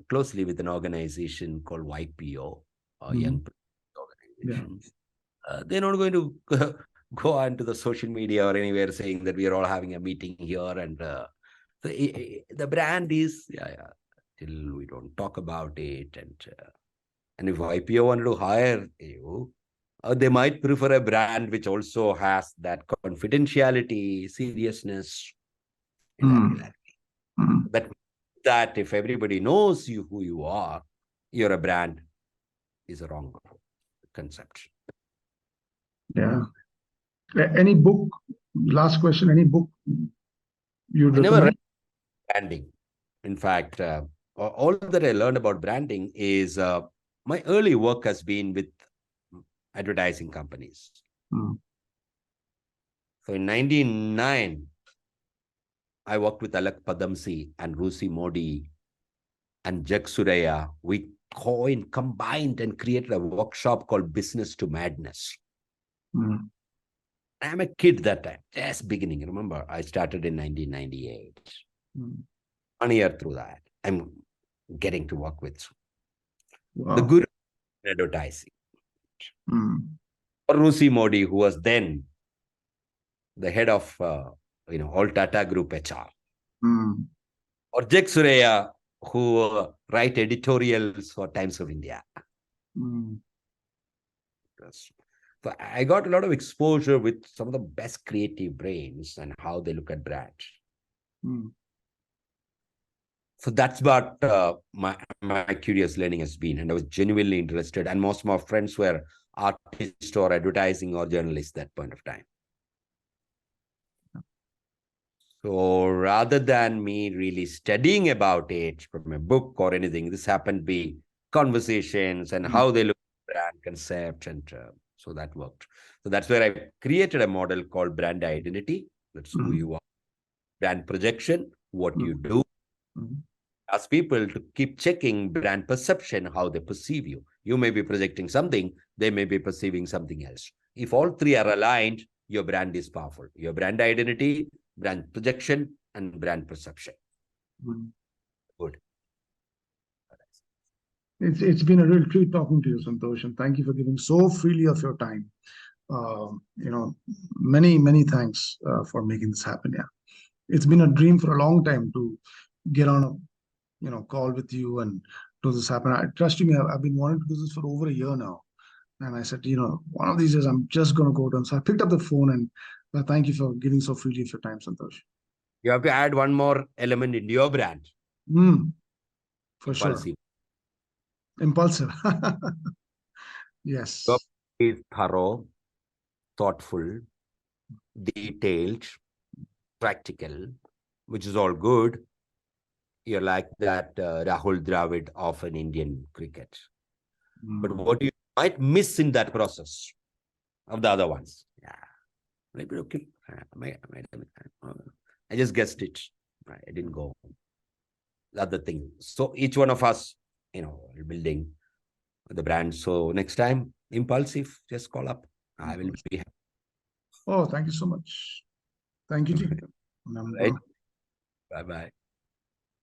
closely with an organization called YPO, Young People Yeah. Organization. They're not going to go onto the social media or anywhere saying that we are all having a meeting here, and the brand is till we don't talk about it, and if YPO wanted to hire you, they might prefer a brand which also has that confidentiality, seriousness in that way. Mm. Mm. That if everybody knows you who you are, you're a brand, is a wrong concept. Yeah. Any book? Last question. Any book you'd I never read recommend? branding. In fact, all that I learned about branding is my early work has been with advertising companies. Mm. So in 1999, I worked with Alak Padamsi and Rusi Modi and Jag Suraya. We combined and created a workshop called Business to Madness. Mm. I'm a kid that time, just beginning. Remember, I started in 1998. Mm. 1 year through that, I'm getting to work with the Wow. guru in advertising. Mm. Or Rusi Modi, who was then the head of all Tata Group HR. Mm. Or Jag Suraya, who write editorials for Times of India. Mm. So I got a lot of exposure with some of the best creative brains and how they look at brands. Mm. So that's what my curious learning has been. And I was genuinely interested. And most of my friends were artists or advertising or journalists at that point of time. So rather than me really studying about it from a book or anything, this happened to be conversations and how they look at brand concept. And so that worked. So that's where I created a model called brand identity. That's who you are. Brand projection, what you do. Ask people to keep checking brand perception, how they perceive you. You may be projecting something, they may be perceiving something else. If all three are aligned, your brand is powerful. Your brand identity, brand projection, and brand perception. Good. It's been a real treat talking to you, Santhosh, and thank you for giving so freely of your time. Many thanks for making this happen. Yeah, it's been a dream for a long time to get on a call with you and do this happen. Trust me, I've been wanting to do this for over a year now, and I said, one of these days I'm just going to go down. So I picked up the phone, and thank you for giving so freely of your time, Santhosh. You have to add one more element in your brand. For Impulsive. sure. Impulsive. Yes. is thorough, thoughtful, detailed, practical, which is all good. You're like that Rahul Dravid of an Indian cricket. But what you might miss in that process of the other ones, yeah, maybe okay. I just guessed it. I didn't go the other thing. So each one of us, building the brand. So next time, impulsive, just call up. I will be happy. Oh, thank you so much. Thank you, Ji. Right. Bye-bye.